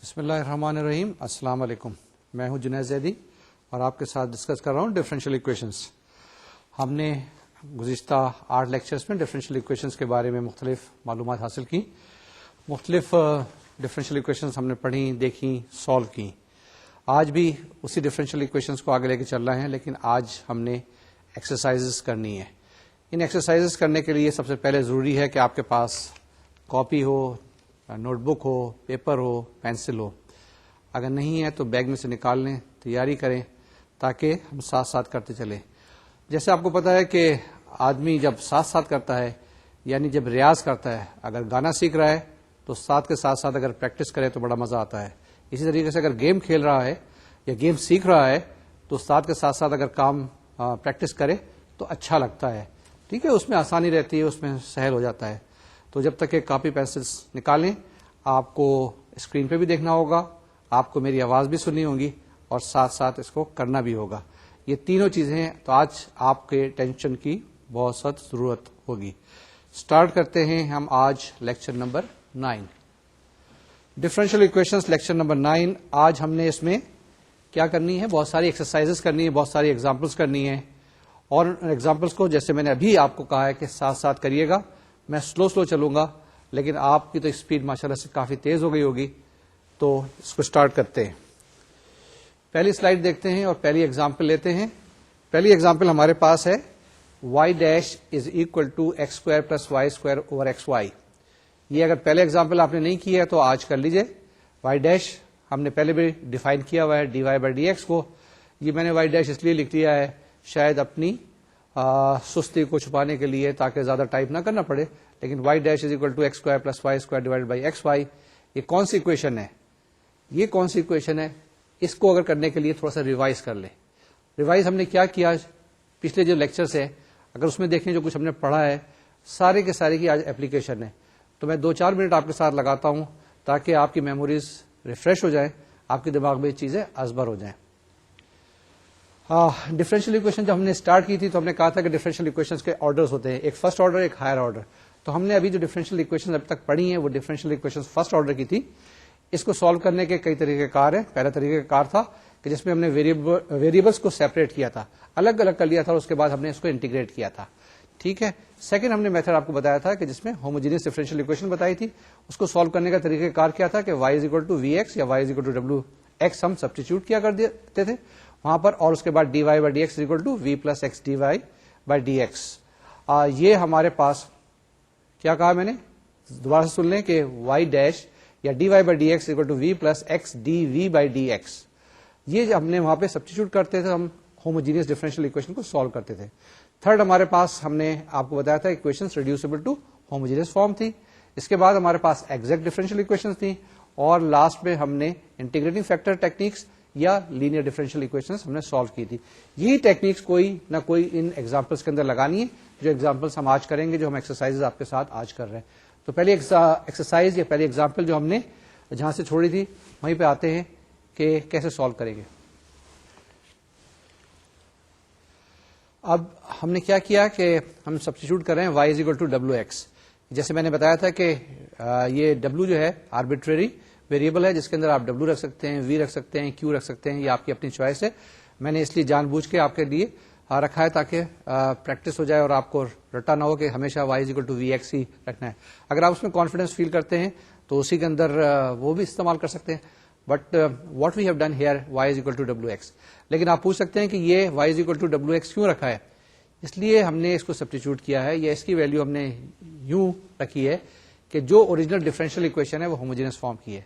بسم اللہ الرحمن الرحیم. السلام علیکم. میں ہوں جنید زیدی اور آپ کے ساتھ ڈسکس کر رہا ہوں ڈفرینشیل ایکویشنز. ہم نے گزشتہ 8 لیکچرز میں ڈفرینشیل ایکویشنز کے بارے میں مختلف معلومات حاصل کی. مختلف ڈفرینشیل ایکویشنز ہم نے پڑھی، دیکھی، سالو کی. آج بھی اسی ڈفرینشیل ایکویشنز کو آگے لے کے چل رہے ہیں، لیکن آج ہم نے ایکسرسائزز کرنی ہے. ان ایکسرسائزز کرنے کے لیے سب سے پہلے ضروری ہے کہ آپ کے پاس کاپی ہو، نوٹ بک ہو، پیپر ہو، پینسل ہو. اگر نہیں ہے تو بیگ میں سے نکال لیں، تیاری کریں تاکہ ہم ساتھ ساتھ کرتے چلیں. جیسے آپ کو پتا ہے کہ آدمی جب ساتھ ساتھ کرتا ہے، یعنی جب ریاض کرتا ہے، اگر گانا سیکھ رہا ہے تو ساتھ کے ساتھ ساتھ اگر پریکٹس کرے تو بڑا مزہ آتا ہے. اسی طریقے سے اگر گیم کھیل رہا ہے یا گیم سیکھ رہا ہے تو ساتھ کے ساتھ ساتھ اگر کام پریکٹس کرے تو اچھا لگتا ہے. ٹھیک ہے، اس میں آسانی رہتی ہے، اس میں سہل ہو جاتا ہے. تو جب تک کہ کاپی پینسلس نکالیں، آپ کو اسکرین پہ بھی دیکھنا ہوگا، آپ کو میری آواز بھی سننی ہوگی اور ساتھ ساتھ اس کو کرنا بھی ہوگا. یہ تینوں چیزیں ہیں. تو آج آپ کے ٹینشن کی بہت سخت ضرورت ہوگی. سٹارٹ کرتے ہیں ہم آج lecture number 9 differential equations lecture number 9. آج ہم نے اس میں کیا کرنی ہے؟ بہت ساری ایکسرسائزز کرنی ہے، بہت ساری ایگزامپلس کرنی ہے. اور ایگزامپلس کو جیسے میں نے ابھی آپ کو کہا ہے کہ ساتھ ساتھ کریے گا. میں سلو چلوں گا، لیکن آپ کی تو اسپیڈ ماشاءاللہ سے کافی تیز ہو گئی ہوگی. تو اس کو سٹارٹ کرتے ہیں. پہلی سلائیڈ دیکھتے ہیں اور پہلی ایگزامپل لیتے ہیں. پہلی ایگزامپل ہمارے پاس ہے y dash is equal to X square plus Y square over X Y. یہ اگر پہلے ایگزامپل آپ نے نہیں کیا ہے تو آج کر لیجئے. y ڈیش ہم نے پہلے بھی ڈیفائن کیا ہوا ہے D Y by D X کو. یہ میں نے y ڈیش اس لیے لکھ دیا ہے شاید اپنی سستی کو چھپانے کے لیے تاکہ زیادہ ٹائپ نہ کرنا پڑے. لیکن y dash is equal to X square plus Y square divide by X Y. یہ کون سی اکویشن ہے؟ یہ کون سی اکویشن ہے؟ اس کو اگر کرنے کے لیے تھوڑا سا ریوائز کر لیں. ریوائز ہم نے کیا کیا پچھلے جو لیکچرز ہیں، اگر اس میں دیکھیں جو کچھ ہم نے پڑھا ہے سارے کے سارے کی آج اپلیکیشن ہے. تو میں 2-4 منٹ آپ کے ساتھ لگاتا ہوں تاکہ آپ کی میموریز ریفریش ہو جائیں، آپ کے دماغ میں چیزیں ازبر ہو جائیں. ڈفرینشیل ایکویشن جب ہم نے اسٹارٹ کی تھی تو ہم نے کہا تھا کہ ڈفرینشیل ایکویشنز کے آرڈرز ہوتے ہیں، ایک فرسٹ آرڈر، ایک ہائر آرڈر. تو ہم نے ابھی جو ڈفرینشیل ایکویشن اب تک پڑھی ہیں وہ ڈفرینشیل ایکویشن فرسٹ آرڈر کی تھی. اس کو سالو کرنے کے کئی طریقے کار ہیں. پہلا طریقہ کار تھا کہ جس میں ہم نے ویریبلس کو سیپریٹ کیا تھا، الگ الگ کر لیا تھا، اور اس کے بعد ہم نے اس کو انٹیگریٹ کیا تھا. ٹھیک ہے. سیکنڈ ہم نے میتھڈ آپ کو بتایا تھا کہ جس میں ہوموجینس ڈفرینشیل ایکویشن بتائی تھی. اس کو سالو کرنے کا طریقہ کار کیا تھا کہ y is equal to V X یا y is equal to W X ہم سبسٹیچیوٹ کیا کر دیتے تھے وہاں پر، اور اس کے بعد D Y by D x is equal to V plus X D Y by D x. یہ ہمارے پاس کیا کہا میں نے؟ دوبارہ سے سن لیں کہ y ڈیش یا D Y by D x equal to V plus X D V by D x. یہ ہم نے وہاں پہ سبسٹیچیوٹ کرتے تھے، ہم ہوموجینس ڈفرینشیل ایکویشن کو سالو کرتے تھے. تھرڈ ہمارے پاس ہم نے آپ کو بتایا تھا equations reducible to homogeneous form تھی. اس کے بعد ہمارے پاس ایگزیکٹ ڈفرینشیل ایکویشنز تھیں، اور لاسٹ میں ہم نے انٹیگریٹنگ فیکٹر ٹیکنیکس یا لینئر ڈفرینشیل ایکویشنز ہم نے سالو کی تھی. یہ ٹیکنیکس کوئی نہ کوئی ان ایگزامپلس کے اندر لگانی ہے، جو ایگزامپلس ہم آج کریں گے، جو ہم ایکسرسائز آپ کے ساتھ آج کر رہے ہیں. تو پہلی ایکسرسائز یا پہلی ایگزامپل جو ہم نے جہاں سے چھوڑی تھی وہیں پہ آتے ہیں کہ کیسے سالو کریں گے. اب ہم نے کیا کیا کہ ہم سبسٹیچیوٹ کر رہے ہیں y is equal to W X. جیسے میں نے بتایا تھا کہ یہ w جو ہے آربیٹری ویریبل ہے، جس کے اندر آپ w رکھ سکتے ہیں، v رکھ سکتے ہیں، q رکھ سکتے ہیں، یہ آپ کی اپنی چوائس ہے. میں نے اس لیے جان بوجھ کے آپ کے لیے رکھا ہے تاکہ پریکٹس ہو جائے اور آپ کو رٹا نہ ہو کہ ہمیشہ y is equal to V X ہی رکھنا ہے. اگر آپ اس میں کانفیڈینس فیل کرتے ہیں تو اسی کے اندر وہ بھی استعمال کر سکتے ہیں. But what we have done here y is equal to W X. لیکن آپ پوچھ سکتے ہیں کہ یہ y is equal to W X کیوں رکھا ہے؟ اس لیے ہم نے اس کو سبسٹیچیوٹ کیا ہے، یا اس کی ویلیو ہم نے یوں رکھی ہے کہ جو اوریجنل ڈفرینشیل ایکویشن ہے وہ ہوموجینس فارم کی ہے.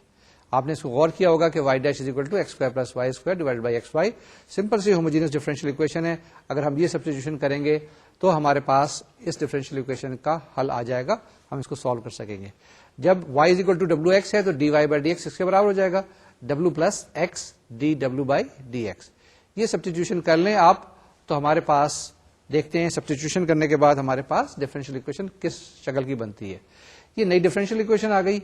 آپ نے اس کو غور کیا ہوگا کہ y dash is equal to X square plus Y square divide by X Y. Simple سی ہوموجینس ڈفرینشیل ایکویشن ہے. اگر ہم یہ سبسٹیٹیوشن کریں گے تو ہمارے پاس اس ڈفرینشیل ایکویشن کا حل آ جائے گا، ہم اس کو سالو کر سکیں گے. جب y is equal to W X ہے تو D Y by D x اس کے برابر ہو جائے گا W plus X D W by D x. یہ سبسٹیٹیوشن کر لیں آپ تو ہمارے پاس دیکھتے ہیں سبسٹیٹیوشن کرنے کے بعد ہمارے پاس ڈفرینشیل ایکویشن کس شکل کی بنتی ہے. یہ نئی ڈفرینشیل ایکویشن آ گئی.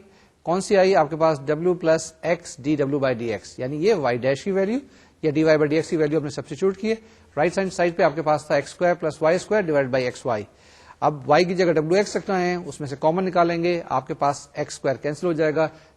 کون سی آئی؟ آپ کے پاس W plus X D W by D X, یعنی یہ y ڈیش کی ویلیو یا D Y by D X کی ویلیو ہم نے سبسٹیچیوٹ کی ہے. رائٹ ہینڈ سائڈ پہ آپ کے پاس تھا x square plus Y square divide by X Y. اب y کی جگہ ڈبلو ایکس رکھنا ہے، اس میں سے کامن نکالیں گے، آپ کے پاس ایکس اسکوائر کینسل ہو جائے گا،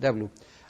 w.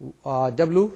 w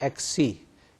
xc.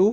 2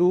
2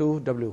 2w.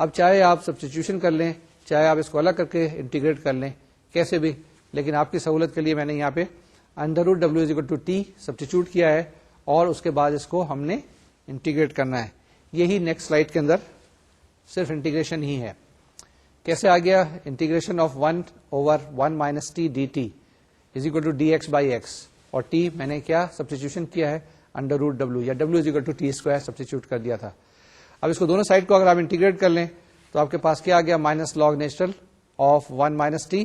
اب چاہے آپ سبسٹیٹیوشن کر لیں, چاہے آپ اس کو الگ کر کے انٹیگریٹ کر لیں, کیسے بھی, لیکن آپ کی سہولت کے لیے میں نے یہاں پہ under root W is equal to T substitute کیا ہے, اور اس کے بعد اس کو ہم نے انٹیگریٹ کرنا ہے. یہی نیکسٹ سلائڈ کے اندر صرف انٹیگریشن ہی ہے. کیسے آ گیا؟ Integration of 1 over 1 minus T D T is equal to D X by X, اور ٹی میں نے کیا سبسٹیٹیوشن کیا ہے انڈر روٹ ڈبلو, یا W is equal to T square substitute کر دیا تھا. اب اس کو دونوں سائڈ کو اگر آپ انٹیگریٹ کر لیں تو آپ کے پاس کیا آ گیا, minus log natural of 1 minus T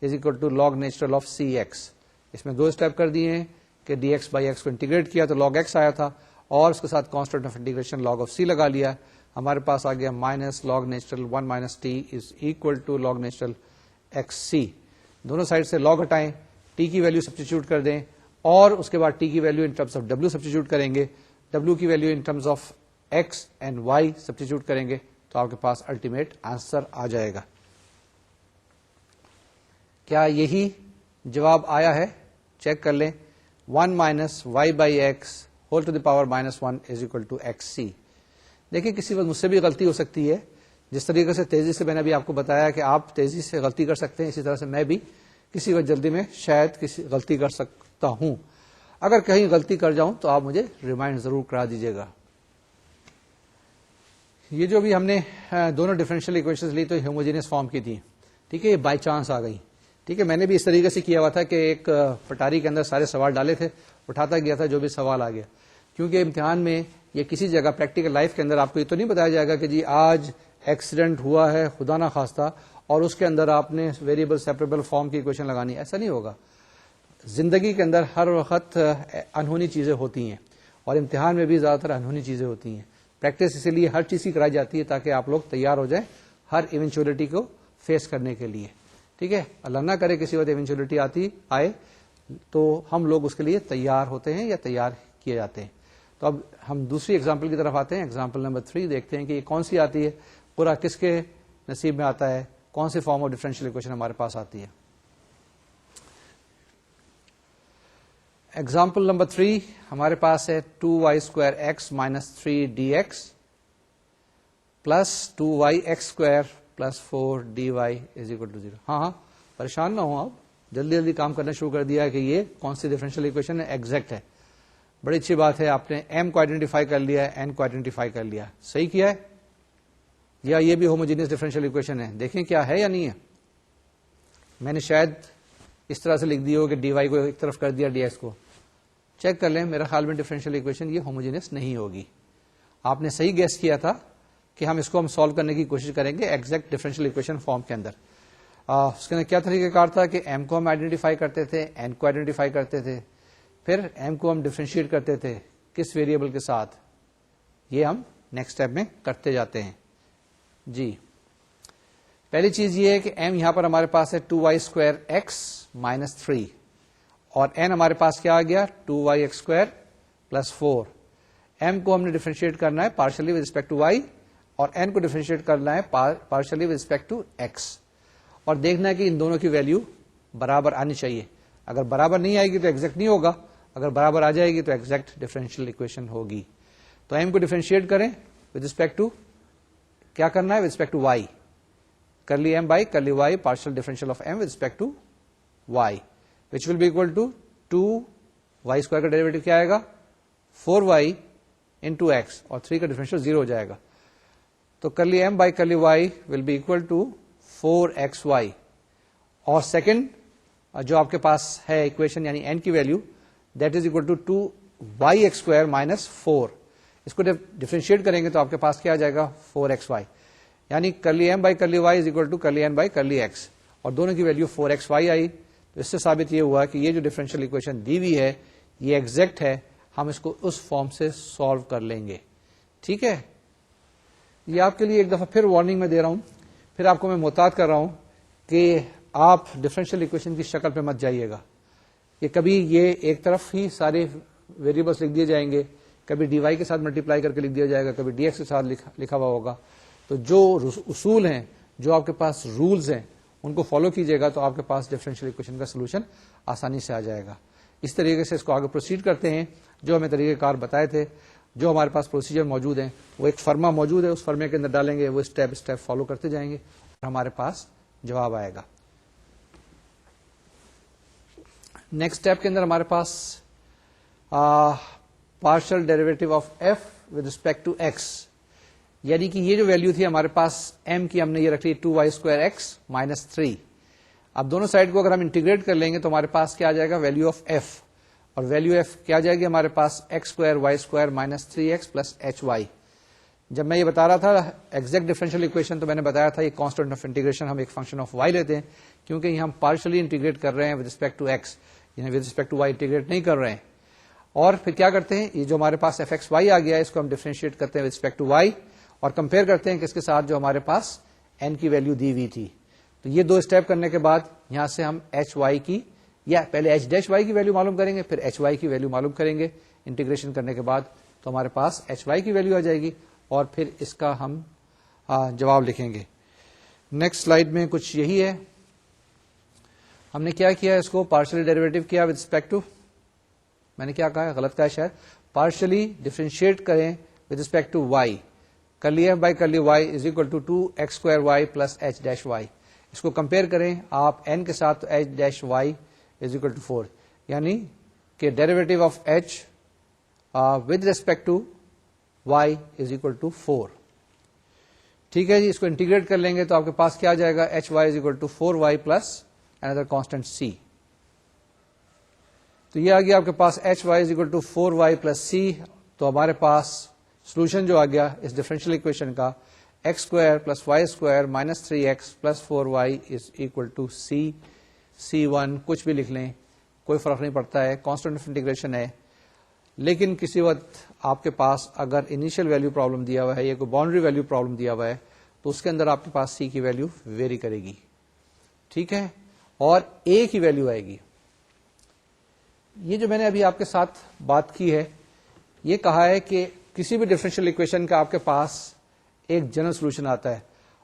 is equal to log natural of C X. اس میں 2 اسٹیپ کر دیے ہیں کہ ڈی ایکس بائی ایکس کو انٹیگریٹ کیا تو لاگ ایکس آیا تھا, اور اس کے ساتھ constant of integration log of C لگا لیا. ہمارے پاس آ گیا minus log natural 1 minus T is equal to log natural X C. دونوں سائڈ سے لاگ ہٹائیں, ٹی کی ویلو سبسٹیچیوٹ کر دیں, اور اس کے بعد ٹی کی value in terms of W substitute کریں گے, ڈبلو کی value in terms of X and Y substitute کریں گے, تو آپ کے پاس الٹیمیٹ آنسر آ جائے گا. کیا یہی جواب آیا ہے؟ چیک کر لیں. 1 minus Y by X whole to the power minus 1 is equal to X C. دیکھیں کسی وقت مجھ سے بھی غلطی ہو سکتی ہے, جس طریقے سے تیزی سے میں نے ابھی آپ کو بتایا کہ آپ تیزی سے غلطی کر سکتے ہیں, اسی طرح سے میں بھی کسی وقت جلدی میں شاید کسی غلطی کر سکتا ہوں. اگر کہیں غلطی کر جاؤں تو آپ مجھے ریمائنڈ ضرور کرا دیجیے گا. یہ جو بھی ہم نے دونوں ڈفرینشیل ایکویشنز لی تو ہوموجینس فارم کی تھی, ٹھیک ہے, یہ بائی چانس آ گئی. ٹھیک ہے, میں نے بھی اس طریقے سے کیا ہوا تھا کہ ایک پٹاری کے اندر سارے سوال ڈالے تھے, اٹھاتا گیا تھا, جو بھی سوال آ گیا. کیونکہ امتحان میں یا کسی جگہ پریکٹیکل لائف کے اندر آپ کو یہ تو نہیں بتایا جائے گا کہ جی آج ایکسیڈنٹ ہوا ہے خدا نہ خواستہ اور اس کے اندر آپ نے ویریبل سیپریبل فارم کی ایکویشن لگانی, ایسا نہیں ہوگا. زندگی کے اندر ہر وقت انہونی چیزیں ہوتی ہیں, اور امتحان میں بھی زیادہ تر انہونی چیزیں ہوتی ہیں. پریکٹس اسی لیے ہر چیز کی کرائی جاتی ہے تاکہ آپ لوگ تیار ہو جائیں ہر ایونچولیٹی کو فیس کرنے کے لیے. ٹھیک ہے, اللہ نہ کرے کسی وقت ایونچولیٹی آئے تو ہم لوگ اس کے لیے تیار ہوتے ہیں یا تیار کیے جاتے ہیں. تو اب ہم دوسری ایگزامپل کی طرف آتے ہیں. ایگزامپل نمبر 3 دیکھتے ہیں کہ یہ کون سی آتی ہے, پورا کس کے نصیب میں آتا ہے, کون سی فارم آف ڈفرینشیل ایکویشن ہمارے پاس آتی ہے. ایگزامپل نمبر 3 ہمارے پاس ہے 2y² minus 3dx plus 2y² plus 4dy is equal to 0. ہاں پریشان نہ ہوں آپ, جلدی جلدی کام کرنا شروع کر دیا ہے کہ یہ کون سی ڈفرینشیل ایکویشن ہے, ایگزیکٹ ہے. بڑی اچھی بات ہے, آپ نے m کو آئیڈینٹیفائی کر لیا ہے, n کو آئیڈینٹیفائی کر لیا, صحیح کیا ہے. یا یہ بھی ہوموجینس ڈفرینشیل ایکویشن ہے, دیکھیں کیا ہے یا نہیں ہے. میں نے شاید اس طرح سے لکھ دیا ہو کہ ڈی وائی کو ایک طرف کر دیا, ڈی ایکس کو. چیک کر لیں, میرا خیال میں ڈفرینشیل ایکویشن یہ ہوموجینس نہیں ہوگی. آپ نے صحیح گیس کیا تھا کہ ہم اس کو ہم سالو کرنے کی کوشش کریں گے ایگزیکٹ ڈفرینشیل ایکویشن فارم کے اندر. اس کے اندر کیا طریقہ کار تھا کہ m کو ہم آئیڈینٹیفائی کرتے تھے, n کو آئیڈینٹیفائی کرتے تھے, پھر m کو ہم ڈفرینشیٹ کرتے تھے کس ویریبل کے ساتھ, یہ ہم نیکسٹ اسٹیپ میں کرتے جاتے ہیں. جی پہلی چیز یہ ہے کہ m یہاں پر ہمارے پاس ہے 2y² مائنس 3, اور n ہمارے پاس کیا آ گیا 2y² پلس 4. m کو ہم نے ڈفرینشیٹ کرنا ہے partially with respect to y, اور n کو ڈفرینشیٹ کرنا ہے partially with respect to x, اور دیکھنا ہے کہ ان دونوں کی ویلیو برابر آنی چاہیے. اگر برابر نہیں آئے گی تو ایگزیکٹ نہیں ہوگا, اگر برابر آ جائے گی تو ایگزیکٹ ڈفرینشیل ایکویشن ہوگی. تو m کو ڈفرینشیٹ کریں ود رسپیکٹ ٹو کیا کرنا ہے, with respect to y, curly m by curly y partial differential of m with respect to y which will be equal to 2y² کا derivative کیا آئے گا 4y into x, اور 3 کا differential 0 ہو جائے گا. تو کرلی m by curly y will be equal to 4xy, اور سیکنڈ جو آپ کے پاس ہے ایکویشن یعنی n کی value that is equal to 2y² minus 4. اس کو ڈفرینشیٹ کریں گے تو آپ کے پاس کیا آ جائے گا 4xy, یعنی curly m by curly y is equal to curly n by curly x, اور دونوں کی ویلو 4xy آئی. تو اس سے ثابت یہ ہوا کہ یہ جو ڈفرینشیل ایکویشن دی ہوئی ہے یہ ایگزیکٹ ہے, ہم اس کو اس فارم سے سالو کر لیں گے. ٹھیک ہے, یہ آپ کے لیے ایک دفعہ پھر وارننگ میں دے رہا ہوں, پھر آپ کو میں محتاط کر رہا ہوں کہ آپ ڈفرینشیل ایکویشن کی شکل پہ مت جائیے گا. یہ کبھی یہ ایک طرف ہی سارے ویریبلس لکھ دیے جائیں گے, کبھی ڈی وائی کے ساتھ ملٹیپلائی کر کے لکھ دیا جائے گا, کبھی ڈی ایکس کے ساتھ لکھا ہوا ہوگا. تو جو اصول ہیں, جو آپ کے پاس رولز ہیں, ان کو فالو کیجیے گا تو آپ کے پاس ڈفرینشیل ایکویشن کا سولوشن آسانی سے آ جائے گا. اس طریقے سے اس کو آگے پروسیڈ کرتے ہیں جو ہمیں طریقہ کار بتائے تھے. جو ہمارے پاس پروسیجر موجود ہیں وہ ایک فرما موجود ہے, اس فرمے کے اندر ڈالیں گے, وہ اسٹیپ اسٹیپ فالو کرتے جائیں گے اور ہمارے پاس جواب آئے گا. نیکسٹ اسٹیپ کے اندر ہمارے پاس partial derivative of F with respect to X, یعنی کہ یہ جو ویلو تھی ہمارے پاس ایم کی, ہم نے یہ رکھ لی 2y²x-3. اب دونوں سائڈ کو اگر ہم انٹیگریٹ کر لیں گے تو ہمارے پاس کیا آ جائے گا, ویلو آف ایف, اور ویلو ایف کیا جائے گی ہمارے پاس x²y²-3x+hy. جب میں یہ بتا رہا تھا ایگزیکٹ ڈیفرنشیل اکویشن تو میں نے بتایا تھا یہ کانسٹنٹ آف انٹیگریشن ہم ایک فنکشن آف y لیتے ہیں, کیونکہ یہ ہم پارشلی انٹیگریٹ کر رہے ہیں ود رسپیکٹ ٹو ایکس, یعنی with respect to y integrate نہیں کر رہے ہیں. اور پھر کیا کرتے ہیں, یہ جو ہمارے پاس fxy آ گیا ہے اس کو ہم ڈیفرینشیٹ کرتے ہیں ود رسپیکٹ ٹو y اور کمپیئر کرتے ہیں کس کے ساتھ, جو ہمارے پاس n کی ویلو دی ہوئی تھی. تو یہ دو اسٹیپ کرنے کے بعد یہاں سے ہم hy کی, یا پہلے h'(y) کی ویلو معلوم کریں گے, پھر hy کی ویلو معلوم کریں گے انٹیگریشن کرنے کے بعد, تو ہمارے پاس hy کی ویلو آ جائے گی اور پھر اس کا ہم جواب لکھیں گے. نیکسٹ سلائیڈ میں کچھ یہی ہے, ہم نے کیا کیا, اس کو پارشلی ڈیریویٹو کیا ود رسپیکٹ ٹو, میں نے کیا کہا ہے, غلط کہا ہے شاید, پارشلی ڈیفرینشیٹ کریں with respect to y, curly F by curly Y is equal to 2x²y+h'y. اس کو کمپیئر کریں آپ n کے ساتھ, تو h'(y) از اکول ٹو 4, یعنی کہ derivative of h with respect to y is equal to 4. ٹھیک ہے جی, اس کو انٹیگریٹ کر لیں گے تو آپ کے پاس کیا جائے گا, hy is equal to 4y plus another constant c. تو یہ آ گیا آپ کے پاس hy is equal to 4y plus c. تو ہمارے پاس سولوشن جو آ گیا اس ڈفرینشیل اکویشن کا, x²+y²-3x+4y is equal to c1 کچھ بھی لکھ لیں, کوئی فرق نہیں پڑتا ہے, کانسٹنٹ آف انٹیگریشن ہے. لیکن کسی وقت آپ کے پاس اگر انیشیل ویلو پرابلم دیا ہوا ہے یا کوئی باؤنڈری ویلو پرابلم دیا ہوا ہے تو اس کے اندر آپ کے پاس c کی ویلو ویری کرے گی, ٹھیک ہے, اور a کی ویلو آئے گی. یہ جو میں نے ابھی آپ کے ساتھ بات کی ہے, یہ کہا ہے کہ کسی بھی ڈفرینشیل اکویشن کا آپ کے پاس ایک جنرل سولوشن آتا ہے,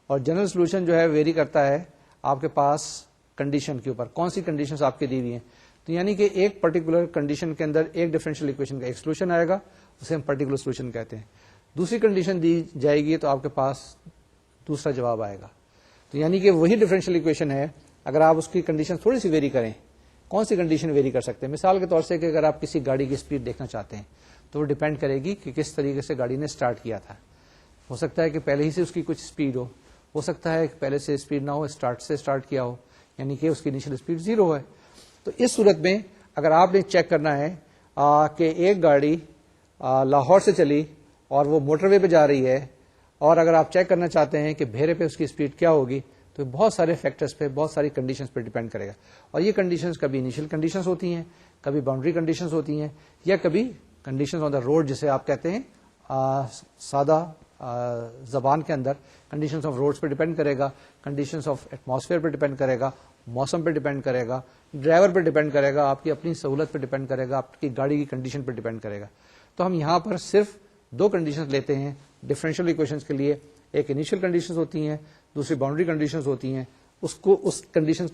اور جنرل سولوشن جو ہے ویری کرتا ہے آپ کے پاس کنڈیشن کے اوپر, کون سی کنڈیشنز آپ کے دی ہوئی ہیں. تو یعنی کہ ایک پرٹیکولر کنڈیشن کے اندر ایک ڈفرینشیل اکویشن کا ایک سولوشن آئے گا, اسے ہم پرٹیکولر سولوشن کہتے ہیں. دوسری کنڈیشن دی جائے گی تو آپ کے پاس دوسرا جواب آئے گا. تو یعنی کہ وہی ڈفرینشیل اکویشن ہے, اگر آپ اس کی کنڈیشن تھوڑی سی ویری کریں, کون سی کنڈیشن ویری کر سکتے ہیں. مثال کے طور سے کہ اگر آپ کسی گاڑی کی اسپیڈ دیکھنا چاہتے ہیں تو وہ ڈیپینڈ کرے گی کہ کس طریقے سے گاڑی نے اسٹارٹ کیا تھا. ہو سکتا ہے کہ پہلے ہی سے اس کی کچھ اسپیڈ ہو سکتا ہے کہ پہلے سے اسپیڈ نہ ہو, اسٹارٹ سے اسٹارٹ کیا ہو, یعنی کہ اس کی انیشل اسپیڈ 0 ہے. تو اس صورت میں اگر آپ نے چیک کرنا ہے کہ ایک گاڑی لاہور سے چلی اور وہ موٹر وے پہ جا رہی ہے, اور اگر آپ چیک کرنا چاہتے ہیں کہ بھیرے پہ اس کی اسپیڈ کیا ہوگی, تو بہت سارے فیکٹرز پہ, بہت ساری کنڈیشنز پہ ڈیپینڈ کرے گا. اور یہ کنڈیشنز کبھی انیشیل کنڈیشنز ہوتی ہیں, کبھی باؤنڈری کنڈیشنز ہوتی ہیں, یا کبھی کنڈیشنز آن دا روڈ جسے آپ کہتے ہیں سادہ زبان کے اندر. کنڈیشنز آف روڈز پہ ڈیپینڈ کرے گا, کنڈیشنز آف ایٹماسفیئر پہ ڈیپینڈ کرے گا, موسم پہ ڈیپینڈ کرے گا, ڈرائیور پہ ڈیپینڈ کرے گا, آپ کی اپنی سہولت پہ ڈیپینڈ کرے گا, آپ کی گاڑی کی کنڈیشن پہ ڈیپینڈ کرے گا. تو ہم یہاں پر صرف 2 کنڈیشنز لیتے ہیں ڈفرینشیل اکویشنز کے لیے. ایک انیشیل کنڈیشنز ہوتی ہیں, دوسری باؤنڈری کنڈیشنز ہوتی ہیں. اس کو اس کنڈیشنز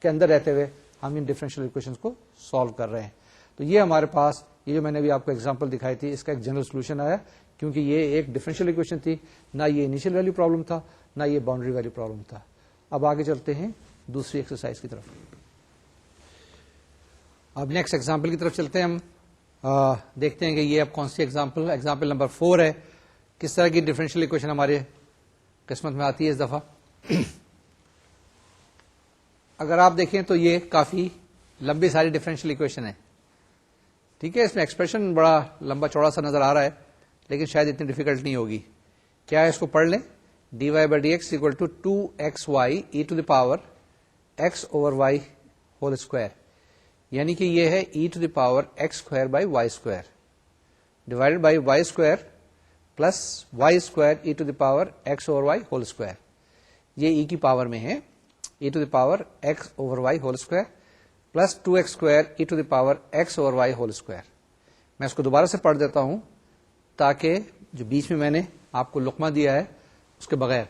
کے اندر رہتے ہوئے ہم ان ڈفرینشیل اکویشنز کو سالو کر رہے ہیں. تو یہ ہمارے پاس, یہ جو میں نے ابھی آپ کو ایگزامپل دکھائی تھی, اس کا ایک جنرل سولوشن آیا, کیونکہ یہ ایک ڈفرینشیل اکویشن تھی, نہ یہ انیشیل ویلو پرابلم تھا, نہ یہ باؤنڈری ویلو پرابلم تھا. اب آگے چلتے ہیں دوسری ایکسرسائز کی طرف. اب نیکسٹ ایگزامپل کی طرف چلتے ہیں. ہم دیکھتے ہیں کہ یہ اب کون سی ایگزامپل نمبر 4 ہے, کس طرح کی ڈفرینشیل اکویشن ہمارے قسمت میں آتی ہے اس دفعہ. اگر آپ دیکھیں تو یہ کافی لمبی ساری ڈفرینشیل اکویشن ہے, ٹھیک ہے. اس میں ایکسپریشن بڑا لمبا چوڑا سا نظر آ رہا ہے, لیکن شاید اتنی ڈیفیکلٹ نہیں ہوگی. کیا ہے, اس کو پڑھ لیں. dy/dx equal to 2xy e to the power x over y whole square, یعنی کہ یہ ہے e to the power x square by y square divided by y square plus y square e to the power x over y whole square. یہ e کی power میں ہے, e to the power x over y whole square plus 2x square e to the power x over y whole square. میں اس کو دوبارہ سے پڑھ دیتا ہوں تاکہ جو بیچ میں میں نے آپ کو لقمہ دیا ہے اس کے بغیر.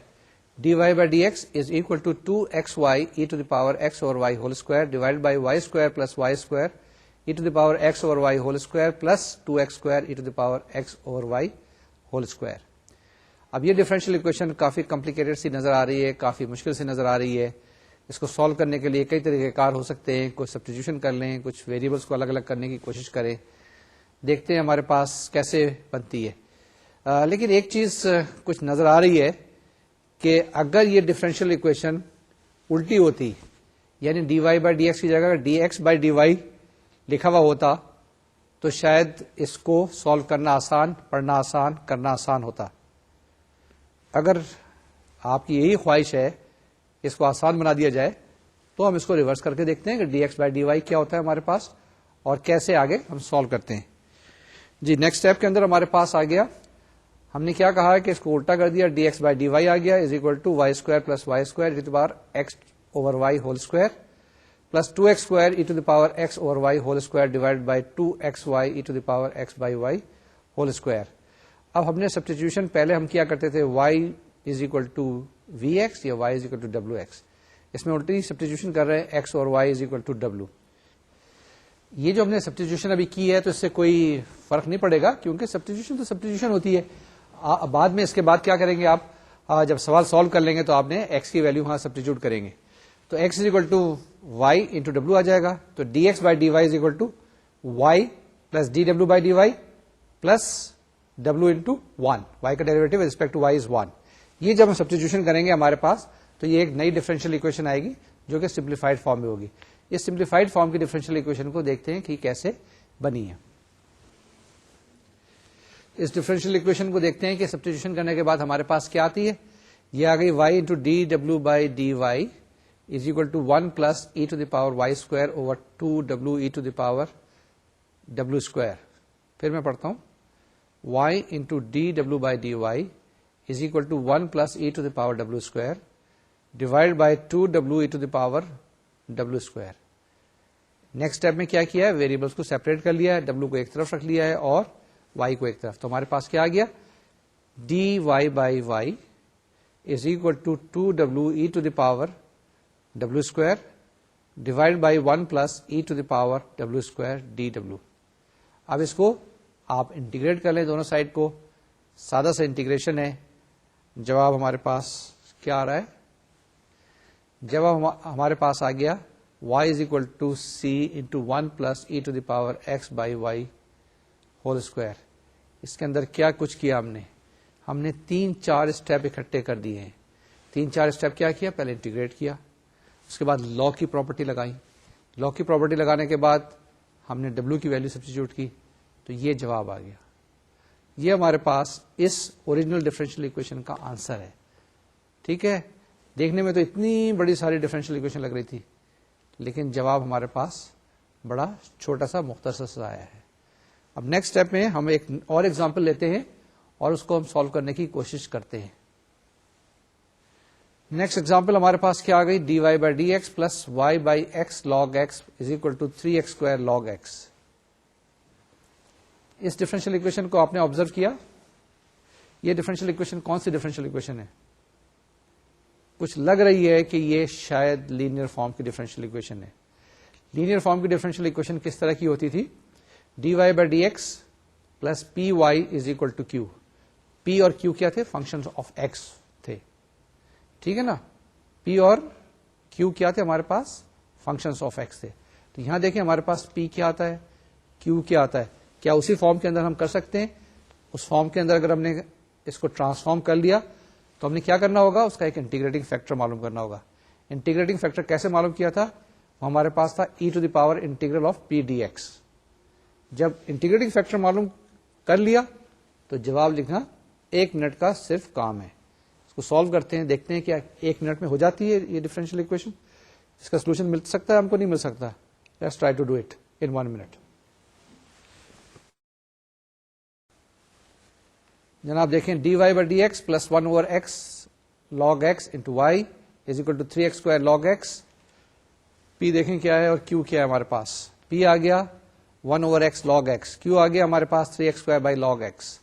dy/dx is equal to 2xy e to the power x over y whole square divided by y square plus y square E to the power X over Y whole square plus 2x square E to the power X over Y whole square. اب یہ differential equation کافی complicated سی نظر آ رہی ہے, کافی مشکل سی نظر آ رہی ہے. اس کو سالو کرنے کے لیے کئی طریقے کار ہو سکتے ہیں. کچھ سبسٹیٹیوشن کر لیں, کچھ ویریبلس کو الگ الگ کرنے کی کوشش کریں, دیکھتے ہیں ہمارے پاس کیسے بنتی ہے. لیکن ایک چیز کچھ نظر آ رہی ہے کہ اگر یہ ڈفرینشیل اکویشن الٹی ہوتی, یعنی D Y by D X کی جگہ اگر D X by D Y لکھا ہوا ہوتا تو شاید اس کو سالو کرنا آسان, پڑھنا آسان, کرنا آسان ہوتا. اگر آپ کی یہی خواہش ہے اس کو آسان بنا دیا جائے تو ہم اس کو ریورس کر کے دیکھتے ہیں کہ D X by D Y کیا ہوتا ہے ہمارے پاس اور کیسے آگے ہم سالو کرتے ہیں. جی نیکسٹ اسٹیپ کے اندر ہمارے پاس آ گیا, ہم نے کیا کہا ہے کہ اس کو الٹا کر دیا, D X by D Y آ گیا is equal to Y square plus Y square E to the power X over Y whole square plus 2x square E to the power X over Y whole square divide by 2xy E to the power X by Y whole square. اب ہم نے substitution پہلے ہم کیا کرتے تھے y is equal to V X یا y is equal to W X, اس میں الٹی سبسٹیٹیوشن کر رہے ہیں ایکس اور y is equal to W. یہ جو ہم نے سبسٹیٹیوشن ابھی کی ہے تو اس سے کوئی فرق نہیں پڑے گا کیونکہ سبسٹیٹیوشن تو سبسٹیٹیوشن ہوتی ہے. بعد میں اس کے بعد کیا کریں گے آپ, جب سوال سالو کر لیں گے تو آپ نے x کی ویلو وہاں سبسٹیٹیوٹ کریں گے تو x is equal to Y into W آ جائے گا. تو D X by D Y is equal to Y plus D W by D Y plus W into one, Y کا derivative respect to Y is one. یہ جب ہم substitution کریں گے ہمارے پاس تو یہ ایک نئی ڈفرینشیل اکویشن آئے گی جو کہ سمپلیفائڈ فارم میں ہوگی. اس سمپلیفائڈ فارم کی ڈفرینشیل اکویشن کو دیکھتے ہیں کہ کیسے بنی ہے. اس ڈفرینشیل اکویشن کو دیکھتے ہیں کہ سبسٹیٹیوشن کرنے کے بعد ہمارے پاس کیا آتی ہے. یہ آ گئی Y into D W by D Y is equal to 1 plus E to the power Y square over 2 W E to the power W square. پھر میں پڑھتا ہوں Y into D W by D Y is equal to 1 plus E to the power W square divide by 2 W E to the power W square. Next step میں کیا کیا ہے, variables کو separate کر لیا ہے, ڈبلو کو ایک طرف رکھ لیا ہے اور وائی کو ایک طرف. تو ہمارے پاس کیا آ گیا, D Y by Y is equal to 2 W E to the power W square divide by 1 plus E to the power W square D W. اب اس کو آپ انٹیگریٹ کر لیں دونوں سائڈ کو, سادہ سا انٹیگریشن ہے. جواب ہمارے پاس کیا آ رہا ہے, جواب ہمارے پاس آ گیا y is equal to C into 1 plus E to the power X by Y whole square. اس کے اندر کیا کچھ کیا ہم نے 3-4 اسٹیپ اکٹھے کر دیے ہیں. 3-4 اسٹیپ کیا کیا, پہلے انٹیگریٹ کیا, اس کے بعد لاگ کی پراپرٹی لگائی, لاگ کی پراپرٹی لگانے کے بعد ہم نے ڈبلو کی ویلو سبسٹیٹیوٹ کی تو یہ جواب آ گیا. یہ ہمارے پاس اس اوریجنل ڈفرینشیل اکویشن کا آنسر ہے. ٹھیک ہے, دیکھنے میں تو اتنی بڑی ساری ڈفرینشیل اکویشن لگ رہی تھی لیکن جواب ہمارے پاس بڑا چھوٹا سا مختصر سا آیا ہے. اب نیکسٹ اسٹیپ میں ہم ایک اور ایگزامپل لیتے ہیں اور اس کو ہم سالو کرنے کی کوشش کرتے ہیں. نیکسٹ ایگزامپل ہمارے پاس کیا آ گئی, D Y by D x plus Y by X log X is equal to 3x square log X. اس ڈفرینشیل اکویشن کو آپ نے آبزرو کیا, یہ ڈفرینشیل اکویشن کون سی ڈفرینشیل اکویشن ہے, کچھ لگ رہی ہے کہ یہ شاید لینئر فارم کی ڈفرینشیل اکویشن ہے. لینئر فارم کی ڈفرینشیل اکویشن کس طرح کی ہوتی تھی, d Y by D x plus P y is equal to Q. P اور کیو کیا تھے, فنکشن آف ایکس تھے. ٹھیک ہے نا, پی اور کیو کیا تھے ہمارے پاس, فنکشن آف ایکس تھے. تو یہاں دیکھیں ہمارے پاس پی کیا آتا ہے, کیو کیا آتا ہے. کیا اسی فارم کے اندر ہم کر سکتے ہیں, اس فارم کے اندر اگر ہم نے اس کو ٹرانسفارم کر لیا تو ہم نے کیا کرنا ہوگا, اس کا ایک انٹیگریٹنگ فیکٹر معلوم کرنا ہوگا. انٹیگریٹنگ فیکٹر کیسے معلوم کیا تھا, وہ ہمارے پاس تھا e to the power integral of P d x. جب انٹیگریٹنگ فیکٹر معلوم کر لیا تو جواب لکھنا 1 منٹ کا صرف کام ہے. اس کو سالو کرتے ہیں, دیکھتے ہیں کیا 1 منٹ میں ہو جاتی ہے یہ ڈفرینشیل اکویشن. اس کا سولوشن مل سکتا ہے, ہم کو نہیں مل سکتا. Let's try to do it in 1 minute. جناب دیکھیں, d Y by D x plus 1 over x log x into y is equal to 3x square log x. P دیکھیں کیا ہے اور کیو کیا ہے ہمارے پاس. پی آ گیا 1 over x log x, Q آ گیا ہمارے پاس 3x square by log x.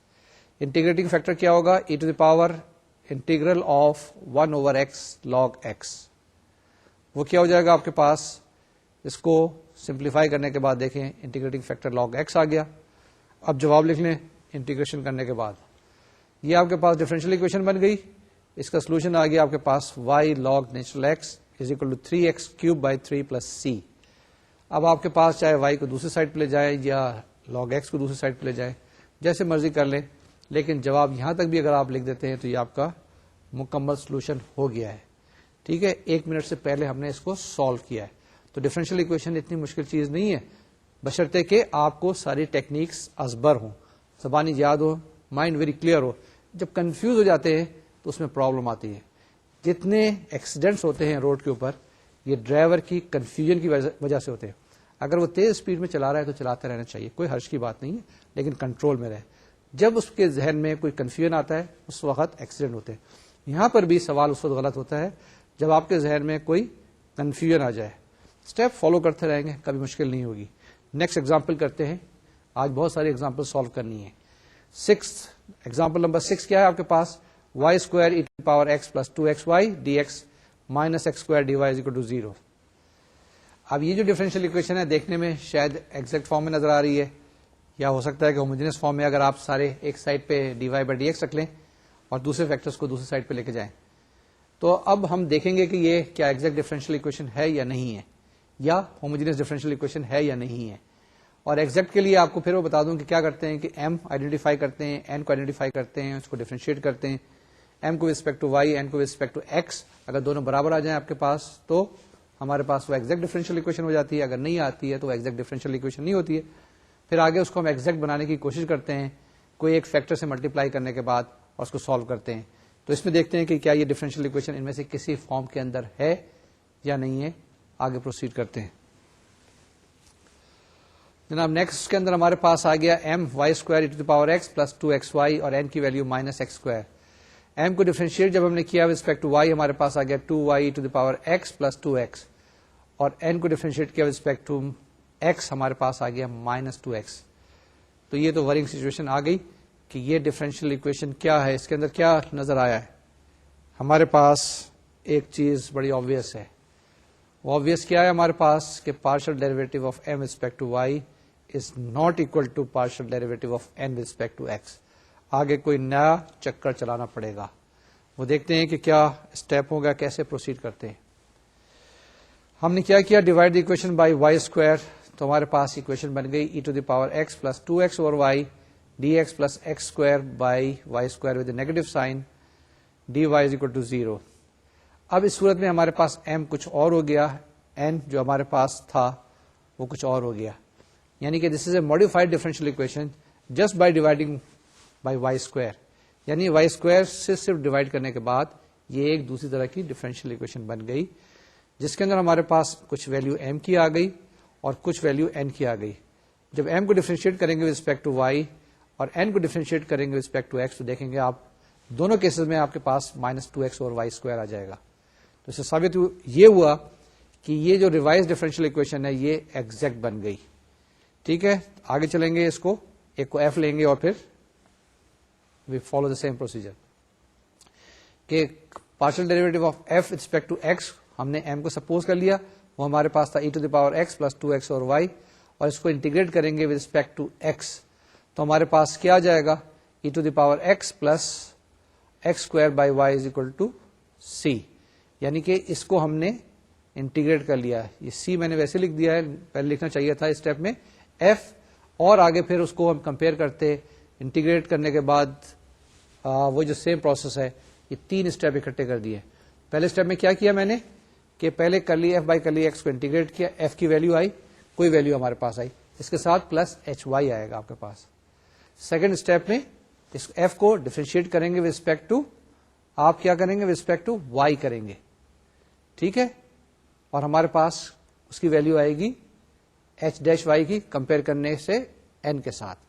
Integrating factor کیا ہوگا, e to the power integral of 1 over x log x. وہ کیا ہو جائے گا آپ کے پاس, اس کو سمپلیفائی کرنے کے بعد دیکھیں انٹیگریٹنگ فیکٹر log x آ گیا. اب جواب لکھ لیں انٹیگریشن کرنے کے بعد. یہ آپ کے پاس ڈفرینشیل اکویشن بن گئی. اس کا سولوشن آ گیا آپ کے پاس y log natural x is equal to 3x cube by 3 plus c. اب آپ کے پاس چاہے y کو دوسری سائڈ پہ لے جائے یا log x کو دوسری سائڈ پہ لے جائے, جیسے مرضی کر لیں, لیکن جواب یہاں تک بھی اگر آپ لکھ دیتے ہیں تو یہ آپ کا مکمل سولوشن ہو گیا ہے. ٹھیک ہے, 1 منٹ سے پہلے ہم نے اس کو سالو کیا ہے. تو ڈفرینشیل اکویشن اتنی مشکل چیز نہیں ہے, بشرطے کہ آپ کو ساری ٹیکنیکس ازبر ہوں, زبانی یاد ہو, مائنڈ ویری کلیئر ہو. جب کنفیوز ہو جاتے ہیں تو اس میں پرابلم آتی ہے. جتنے ایکسیڈنٹس ہوتے ہیں روڈ کے اوپر, یہ ڈرائیور کی کنفیوژن کی وجہ سے ہوتے ہیں. اگر وہ تیز اسپیڈ میں چلا رہا ہے تو چلاتے رہنا چاہیے, کوئی حرج کی بات نہیں ہے, لیکن کنٹرول میں رہے. جب اس کے ذہن میں کوئی کنفیوژن آتا ہے اس وقت ایکسیڈنٹ ہوتے ہیں. یہاں پر بھی سوال اس وقت غلط ہوتا ہے جب آپ کے ذہن میں کوئی کنفیوژن آ جائے. اسٹیپ فالو کرتے رہیں گے, کبھی مشکل نہیں ہوگی. نیکسٹ ایگزامپل کرتے ہیں. آج بہت ساری ایگزامپل سالو کرنی ہے. ایگزامپل نمبر 6 کیا ہے آپ کے پاس, y square E to power x plus 2xy dx minus X square D Y is equal to 0. اب یہ جو ڈفرینشیل اکویشن ہے دیکھنے میں شاید ایگزیکٹ فارم میں نظر آ رہی ہے, یا ہو سکتا ہے کہ ہوموجینس فارم میں اگر آپ سارے ایک سائڈ پہ D Y by D X رکھ لیں اور دوسرے فیکٹرز کو دوسری سائڈ پہ لے کے جائیں. تو اب ہم دیکھیں گے کہ یہ کیا ایگزیکٹ ڈفرینشیل اکویشن ہے یا نہیں ہے, یا ہوموجینس ڈفرینشیل اکویشن ہے یا نہیں ہے. اور ایگزیکٹ کے لیے آپ کو پھر وہ بتا دوں کہ کیا کرتے ہیں کہ m آئیڈینٹیفائی کرتے ہیں, n کو آئیڈینٹیفائی کرتے ہیں, اس کو ڈیفرینشیٹ کرتے ہیں. m کو ریسپیکٹ ٹو y, n کو ریسپیکٹ ٹو x. اگر دونوں برابر آ جائیں آپ کے پاس تو ہمارے پاس وہ ایگزیکٹ ڈفرینشیل اکویشن ہو جاتی ہے. اگر نہیں آتی ہے تو وہ ایگزیکٹ ڈفرینشیل اکویشن نہیں ہوتی ہے. پھر آگے اس کو ہم ایگزیکٹ بنانے کی کوشش کرتے ہیں کوئی ایک فیکٹر سے ملٹیپلائی کرنے کے بعد, اور اس کو سالو کرتے ہیں. تو اس میں دیکھتے ہیں کہ کیا یہ ڈفرینشیل اکویشن ان میں سے کسی فارم کے اندر ہے یا نہیں ہے. آگے پروسیڈ کرتے ہیں جناب. نیکسٹ کے اندر ہمارے پاس آ گیا m y square E to power x plus 2xy اور n کی value minus X square. m کو ڈیفرینشیٹ جب ہم نے کیا ریسپیکٹ ٹو y ہمارے پاس آ گیا 2y to the power x plus 2x, اور n کو ڈیفرینشیٹ کیا ریسپیکٹ ٹو x ہمارے پاس آ گیا مائنس 2x. تو یہ تو ورنگ سچویشن آ گئی کہ یہ ڈفرینشیل اکویشن کیا ہے, اس کے اندر کیا نظر آیا ہے. ہمارے پاس ایک چیز بڑی آبویس ہے. وہ آبویس کیا ہے ہمارے پاس کہ partial derivative of m respect to y is not equal to partial derivative of n with respect to x. آگے کوئی نیا چکر چلانا پڑے گا, وہ دیکھتے ہیں کہ کیا اسٹیپ ہوگا, کیسے پروسیڈ کرتے ہیں. ہم نے کیا کیا, divide the equation by y square. تو ہمارے پاس اکویشن بن گئی e to the power x plus 2x over y d x plus x square by y square with negative sign d Y is equal to 0. اب اس صورت میں ہمارے پاس m کچھ اور ہو گیا, n جو ہمارے پاس تھا وہ کچھ اور ہو گیا. یعنی کہ this is a modified differential equation just by dividing by y square. یعنی وائی اسکوائر سے صرف ڈیوائڈ کرنے کے بعد یہ ایک دوسری طرح کی ڈفرینشیل اکویشن بن گئی, جس کے اندر ہمارے پاس کچھ ویلو m کی آ گئی اور کچھ ویلو n کی آ گئی. جب m کو ڈیفرینشیٹ کریں گے ریسپیکٹ ٹو y اور n کو ڈیفرینشیٹ کریں گے ریسپیکٹ ٹو x, تو دیکھیں گے آپ دونوں کیسز میں آپ کے پاس مائنس 2x اور وائی اسکوائر آ جائے گا. تو اس سے ثابت یہ ہوا کہ یہ جو ریوائز ڈفرینشیل اکویشن ہے یہ ایگزیکٹ بن گئی. ٹھیک ہے, آگے چلیں گے, اس کو ایک کو ایف لیں گے اور پھر we follow the same procedure کہ partial derivative of F respect to X ہم نے ایم کو سپوز کر لیا, وہ ہمارے پاس تھا e to the power x plus 2x اور وائی, اور اس کو انٹیگریٹ کریں گے ود ریسپیکٹ ٹو ایکس. تو ہمارے پاس کیا جائے گا, e to the power x plus x square by Y is equal to C. یعنی کہ اس کو ہم نے انٹیگریٹ کر لیا. یہ سی میں نے ویسے لکھ دیا ہے, پہلے لکھنا چاہیے تھا اس اسٹیپ میں ایف, اور آگے پھر اس کو ہم کمپیئر کرتے انٹیگریٹ کرنے کے بعد وہ جو سیم پروسیس ہے, یہ 3 اسٹیپ اکٹھے کر دیے. پہلے اسٹیپ میں کیا کیا میں نے کہ پہلے کرلی ایف بائی کرلی ایکس کو انٹیگریٹ کیا, ایف کی ویلو آئی, کوئی ویلو ہمارے پاس آئی, اس کے ساتھ پلس ایچ وائی آئے گا آپ کے پاس. سیکنڈ اسٹیپ میں اس ایف کو ڈیفرینشیٹ کریں گے ود رسپیکٹ ٹو, آپ کیا کریں گے ود رسپیکٹ ٹو وائی کریں گے. ٹھیک ہے, اور ہمارے پاس اس کی ویلو آئے گی ایچ ڈیش وائی کی کمپیئر کرنے سے این کے ساتھ.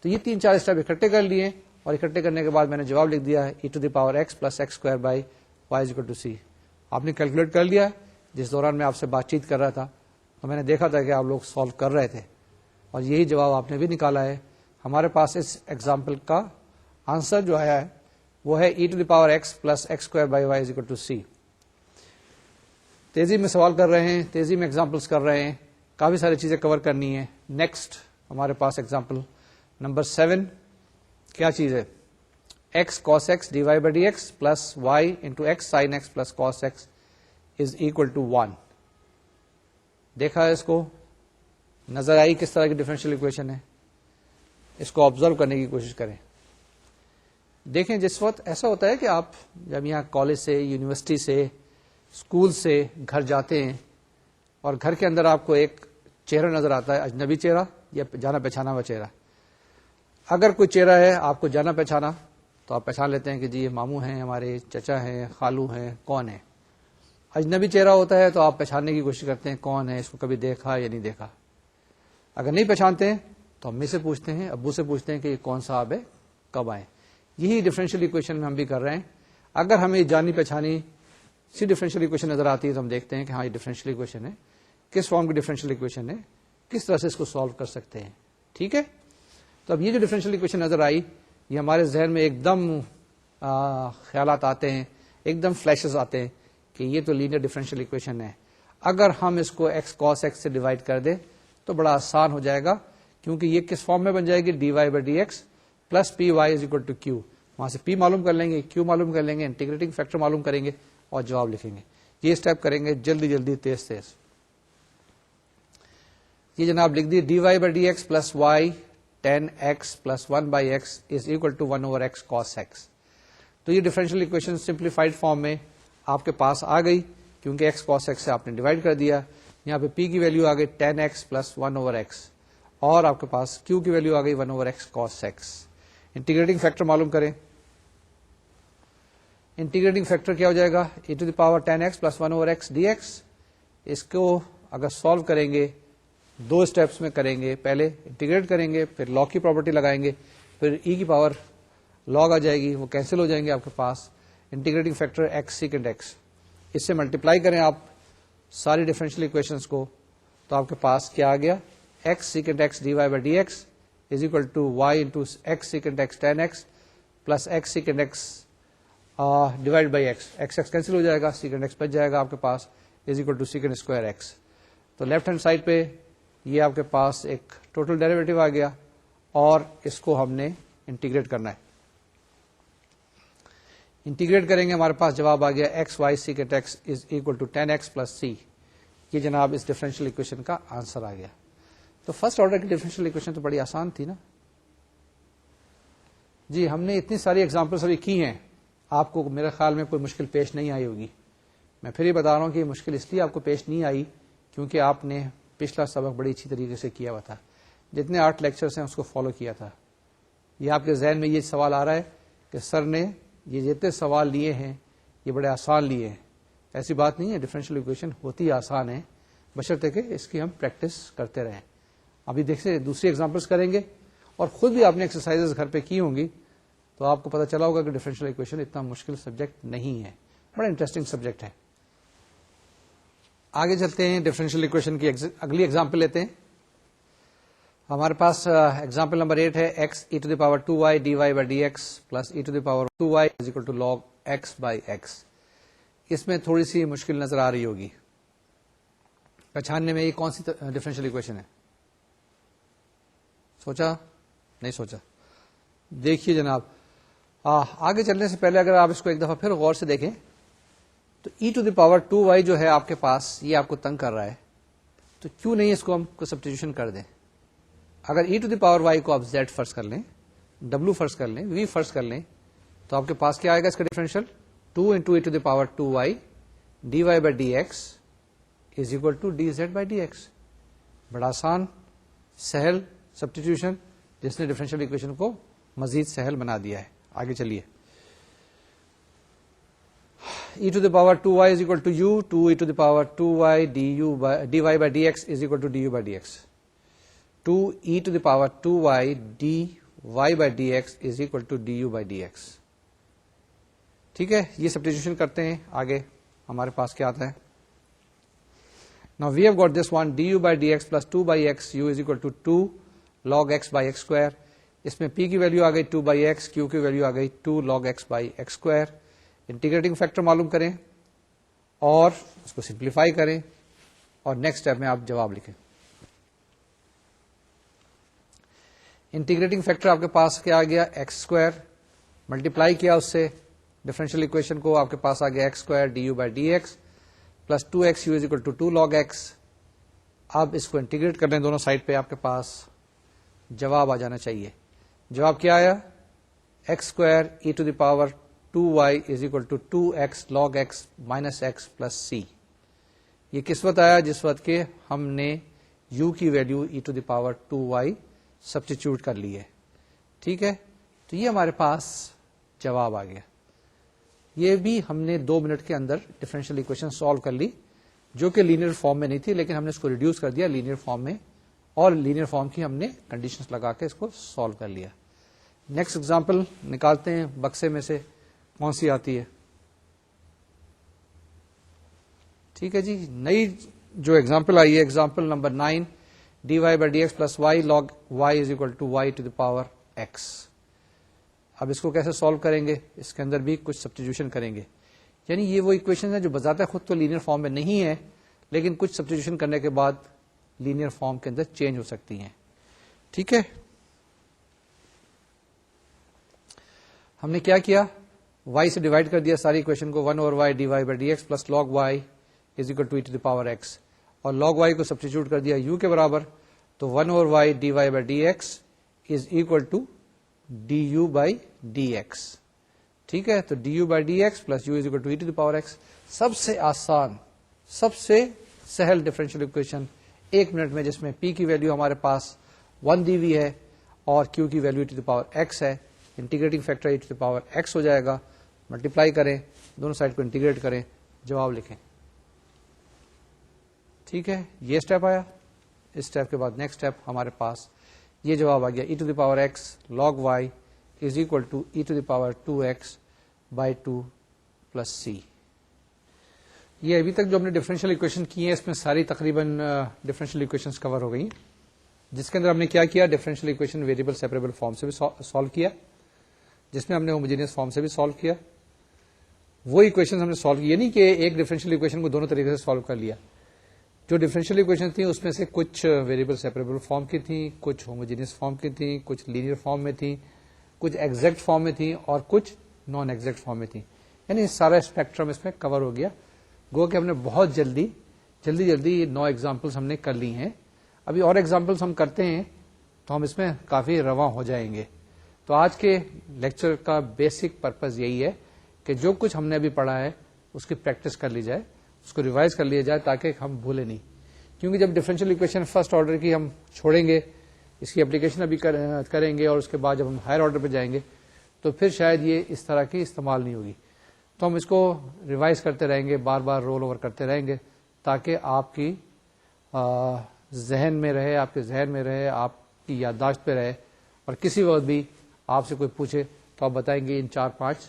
تو یہ 3-4 اسٹیپ اکٹھے کر لیے, اور اکٹھے کرنے کے بعد میں نے جواب لکھ دیا ہے e to the power x plus x square by Y is equal to C. آپ نے کیلکولیٹ کر لیا. جس دوران میں آپ سے بات چیت کر رہا تھا تو میں نے دیکھا تھا کہ آپ لوگ سالو کر رہے تھے, اور یہی جواب آپ نے بھی نکالا ہے. ہمارے پاس اس ایگزامپل کا آنسر جو آیا ہے وہ ہے e to the power x plus x square by Y is equal to C. تیزی میں سوال کر رہے ہیں, تیزی میں ایگزامپلس کر رہے ہیں, کافی ساری چیزیں کور کرنی ہے. نیکسٹ ہمارے پاس ایگزامپل نمبر 7 کیا چیز ہے؟ X cos X D Y by D x plus Y into X sine X plus cos X is equal to 1. دیکھا ہے اس کو؟ نظر آئی کس طرح کی ڈفرینشیل اکویشن ہے؟ اس کو آبزرو کرنے کی کوشش کریں. دیکھیں جس وقت ایسا ہوتا ہے کہ آپ جب یہاں کالج سے، یونیورسٹی سے، اسکول سے گھر جاتے ہیں اور گھر کے اندر آپ کو ایک چہرہ نظر آتا ہے، اجنبی چہرہ یا جانا پہچانا ہوا چہرہ. اگر کوئی چہرہ ہے آپ کو جانا پہچانا تو آپ پہچان لیتے ہیں کہ جی یہ ماموں ہیں، ہمارے چچا ہیں، خالو ہیں، کون ہے. اجنبی چہرہ ہوتا ہے تو آپ پہچاننے کی کوشش کرتے ہیں کون ہے، اس کو کبھی دیکھا یا نہیں دیکھا. اگر نہیں پہچانتے ہیں تو امی سے پوچھتے ہیں، ابو سے پوچھتے ہیں کہ یہ کون صاحب ہے، کب آئے. یہی ڈفرینشیل اکویشن میں ہم بھی کر رہے ہیں. اگر ہمیں جانی پہچانی سی ڈفرینشیل اکویشن نظر آتی ہے تو ہم دیکھتے ہیں کہ ہاں یہ ڈفرینشیل اکویشن ہے، کس فارم کی ڈفرینشیل اکویشن ہے، کس طرح سے اس کو سالو کر سکتے ہیں. ٹھیک ہے. تو اب یہ جو ڈفرینشیل اکویشن نظر آئی یہ ہمارے ذہن میں ایک دم خیالات آتے ہیں، ایک دم فلیشز آتے ہیں کہ یہ تو لینئر ڈفرینشیل اکویشن ہے. اگر ہم اس کو ایکس کاس ایکس سے ڈیوائڈ کر دیں تو بڑا آسان ہو جائے گا، کیونکہ یہ کس فارم میں بن جائے گی؟ D Y by D x plus P y is equal to Q. وہاں سے پی معلوم کر لیں گے، کیو معلوم کر لیں گے، انٹیگریٹنگ فیکٹر معلوم کریں گے اور جواب لکھیں گے. یہ اسٹیپ کریں گے جلدی جلدی، تیز تیز. یہ جناب لکھ دی d Y by D x plus y tan x plus 1 by x is equal to 1 over x cos x. تو یہ ڈفرینشیل اکویشن سمپلیفائڈ فارم میں آپ کے پاس آ گئی، کیونکہ ایکس کاس ایکس سے آپ نے ڈیوائڈ کر دیا. یہاں پہ پی کی ویلو آ گئی 10x پلس 1 اوور ایکس اور آپ کے پاس کیو کی ویلو آ گئی 1 over x cos x. Integrating factor معلوم کریں. انٹیگریٹنگ فیکٹر کیا ہو جائے گا؟ E to the power 10x plus 1 over x d x. اس کو اگر سالو کریں گے 2 اسٹیپس میں کریں گے. پہلے انٹیگریٹ کریں گے، پھر لاگ کی پراپرٹی لگائیں گے، پھر ای کی پاور لاگ آ جائے گی، وہ کینسل ہو جائیں گے آپ کے پاس. Integrating factor x second x, اس سے ملٹیپلائی کریں آپ ساری ڈفرینشیل اکویشنز کو تو آپ کے پاس کیا آ گیا؟ X second x D Y by D x is equal to Y into x second x 10x plus x second x divide by x. X x cancel ہو جائے گا، سیکنڈ ایکس بچ جائے گا آپ کے پاس is equal to second square x. تو لیفٹ ہینڈ سائڈ پہ یہ آپ کے پاس ایک ٹوٹل ڈیریویٹو آ گیا اور اس کو ہم نے انٹیگریٹ کرنا ہے. انٹیگریٹ کریں گے ہمارے پاس جواب آ گیا x y second x is equal to 10x plus سی. یہ جناب اس ڈفرینشیل اکویشن کا آنسر آ گیا. تو فرسٹ آرڈر کی ڈفرینشیل اکویشن تو بڑی آسان تھی نا جی. ہم نے اتنی ساری ایگزامپلس ابھی کی ہیں، آپ کو میرے خیال میں کوئی مشکل پیش نہیں آئی ہوگی. میں پھر یہ بتا رہا ہوں کہ یہ مشکل اس لیے آپ کو پیش نہیں آئی کیونکہ آپ نے پچھلا سبق بڑی اچھی طریقے سے کیا ہوا تھا، جتنے 8 لیکچرز ہیں اس کو فالو کیا تھا. یہ آپ کے ذہن میں یہ سوال آ رہا ہے کہ سر نے یہ جتنے سوال لیے ہیں یہ بڑے آسان لیے ہیں. ایسی بات نہیں ہے، ڈفرینشیل اکویشن ہوتی آسان ہے بشرطے کہ اس کی ہم پریکٹس کرتے رہیں. ابھی دیکھتے دوسری ایگزامپلس کریں گے اور خود بھی آپ نے ایکسرسائز گھر پہ کی ہوں گی تو آپ کو پتا چلا ہوگا کہ ڈفرینشیل اکویشن اتنا مشکل سبجیکٹ نہیں ہے، بڑا انٹرسٹنگ سبجیکٹ ہے. آگے چلتے ہیں، ڈفرینشیل اکویشن کی اگلی ایگزامپل لیتے ہیں. ہمارے پاس ایگزامپل نمبر 8 ہے x e to the power 2y D Y by D x plus E to the power 2y is equal to log x by x. اس میں تھوڑی سی مشکل نظر آ رہی ہوگی پہچاننے میں. یہ کون سی ڈفرینشیل اکویشن ہے؟ سوچا نہیں سوچا؟ دیکھیے جناب، آگے چلنے سے پہلے اگر آپ اس کو ایک دفعہ پھر غور سے دیکھیں تو ای ٹو دی پاور 2y جو ہے آپ کے پاس یہ آپ کو تنگ کر رہا ہے، تو کیوں نہیں اس کو ہم کو سبسٹیٹیوشن کر دیں. اگر ای ٹو دی پاور y کو آپ z فرض کر لیں، w فرض کر لیں، v فرض کر لیں تو آپ کے پاس کیا آئے گا اس کا differential 2 into E to the power 2y D Y by D x is equal to D Z by D X. بڑا آسان سہل سبسٹیٹیوشن جس نے ڈفرینشیل اکویشن کو مزید سہل بنا دیا ہے. آگے چلیے، e to the power 2y is equal to u 2 e to the power 2y D Y by D x is equal to d u by D x. 2 e to the power 2y D Y by D x is equal to d u by D x. ٹھیک ہے، یہ substitution کرتے ہیں. آگے ہمارے پاس کیا آتا ہے؟ Now we have got this one du by dx plus 2 by x u is equal to 2 log x by x square. اس میں p کی ویلیو آ گئی 2 by x, q کی ویلیو آ گئی 2 log x by x square. Integrating factor معلوم کریں اور اس کو simplify کریں اور نیکسٹ اسٹیپ میں آپ جواب لکھیں. انٹیگریٹنگ فیکٹر آپ کے پاس کیا آ گیا ایکس اسکوائر, ملٹیپلائی کیا اس سے ڈفرینشیل اکویشن کو, آپ کے پاس آ گیا x square d u by D x plus 2x u is equal to 2 log x. اب اس کو انٹیگریٹ کر لیں دونوں سائڈ پہ, آپ کے پاس جواب آ جانا چاہیے. جواب کیا آیا, x square E to the power 2y is equal to 2x log x minus x plus سی. یہ کس وقت آیا, جس وقت کہ ہم نے u کی value e to the power 2y substitute کر لی ہے. ٹھیک ہے, تو یہ ہمارے پاس جواب آ گیا. یہ بھی ہم نے 2 منٹ کے اندر ڈفرینشیل اکویشن سالو کر لی, جو کہ لینئر فارم میں نہیں تھی, لیکن ہم نے اس کو ریڈیوس کر دیا لینئر فارم میں, اور لینئر فارم کی ہم نے کنڈیشنز لگا کے اس کو سالو کر لیا. نیکسٹ ایگزامپل نکالتے ہیں بکسے میں سے, کون سی آتی ہے. ٹھیک ہے جی, نئی جو ایگزامپل آئی ہے, example number 9, d Y by D x plus y log y is equal to y to the power x. اب اس کو کیسے سالو کریں گے, اس کے اندر بھی کچھ سبسٹیٹیوشن کریں گے. یعنی یہ وہ اکویشن ہے جو بذات خود تو لینئر فارم میں نہیں ہے, لیکن کچھ سبسٹیٹیوشن کرنے کے بعد لینئر فارم کے اندر چینج ہو سکتی ہیں. ٹھیک ہے, ہم نے کیا کیا, y سے ڈیوائڈ کر دیا ساری اکویشن کو, 1 over y d Y by D x plus log y is equal to e to the power x, اور لاگ وائی کو سبسٹیچیوٹ کر دیا u کے برابر, تو 1 over y d Y by D x is equal to d u by D x. ٹھیک ہے, تو d u by D x plus u is equal to e to the power x. سب سے آسان, سب سے سہل ڈفرینشیل اکویشن 1 منٹ میں, جس میں پی کی ویلو ہمارے پاس 1 دی ہوئی ہے اور کیو کی value e to the power x ہے. Integrating factor e to the power x ہو جائے گا, ملٹیپلائی کریں دونوں سائڈ کو انٹیگریٹ کریں, جواب لکھیں. ٹھیک ہے, یہ اسٹیپ آیا. اس اسٹیپ کے بعد نیکسٹ اسٹیپ ہمارے پاس یہ جواب آ گیا, e to the power x log y is equal to e to the power 2x by 2 plus سی. یہ ابھی تک جو ہم نے ڈفرینشیل اکویشن کی ہیں, اس میں ساری تقریباً ڈفرینشیل اکویشن کور ہو گئی, جس کے اندر ہم نے کیا کیا, differential equation variable separable form سے بھی سالو کیا, جس میں ہم نے ہوموجینئس فارم سے بھی سالو کیا. وہ اکویشن ہم نے سالو کی, یعنی کہ ایک ڈفرینشیل اکویشن کو دونوں طریقے سے سالو کر لیا. جو ڈفرینشیل اکویشن تھیں اس میں سے کچھ ویریبل سیپریبل فارم کی تھیں, کچھ ہوموجینئس فارم کی تھیں, کچھ لینئر فارم میں تھیں, کچھ ایگزیکٹ فارم میں تھیں, اور کچھ نان ایگزیکٹ فارم میں تھیں. یعنی سارا اسپیکٹرم اس میں کور ہو گیا. گو کہ ہم نے بہت جلدی 9 ایگزامپلس ہم نے کر لی ہیں. ابھی اور ایگزامپلس ہم کرتے ہیں تو ہم اس میں کافی رواں ہو جائیں گے. تو آج کے لیکچر کا بیسک پرپز یہی ہے کہ جو کچھ ہم نے ابھی پڑھا ہے اس کی پریکٹس کر لی جائے, اس کو ریوائز کر لیا جائے, تاکہ ہم بھولیں نہیں. کیونکہ جب ڈفرینشیل اکویشن فرسٹ آرڈر کی ہم چھوڑیں گے, اس کی اپلیکیشن ابھی کریں گے, اور اس کے بعد جب ہم ہائر آرڈر پہ جائیں گے تو پھر شاید یہ اس طرح کی استعمال نہیں ہوگی. تو ہم اس کو ریوائز کرتے رہیں گے, بار بار رول اوور کرتے رہیں گے, تاکہ آپ کی ذہن میں رہے, آپ کے ذہن میں رہے, آپ کی یادداشت پہ رہے, اور کسی وقت بھی آپ سے کوئی پوچھے تو آپ بتائیں گے ان 4-5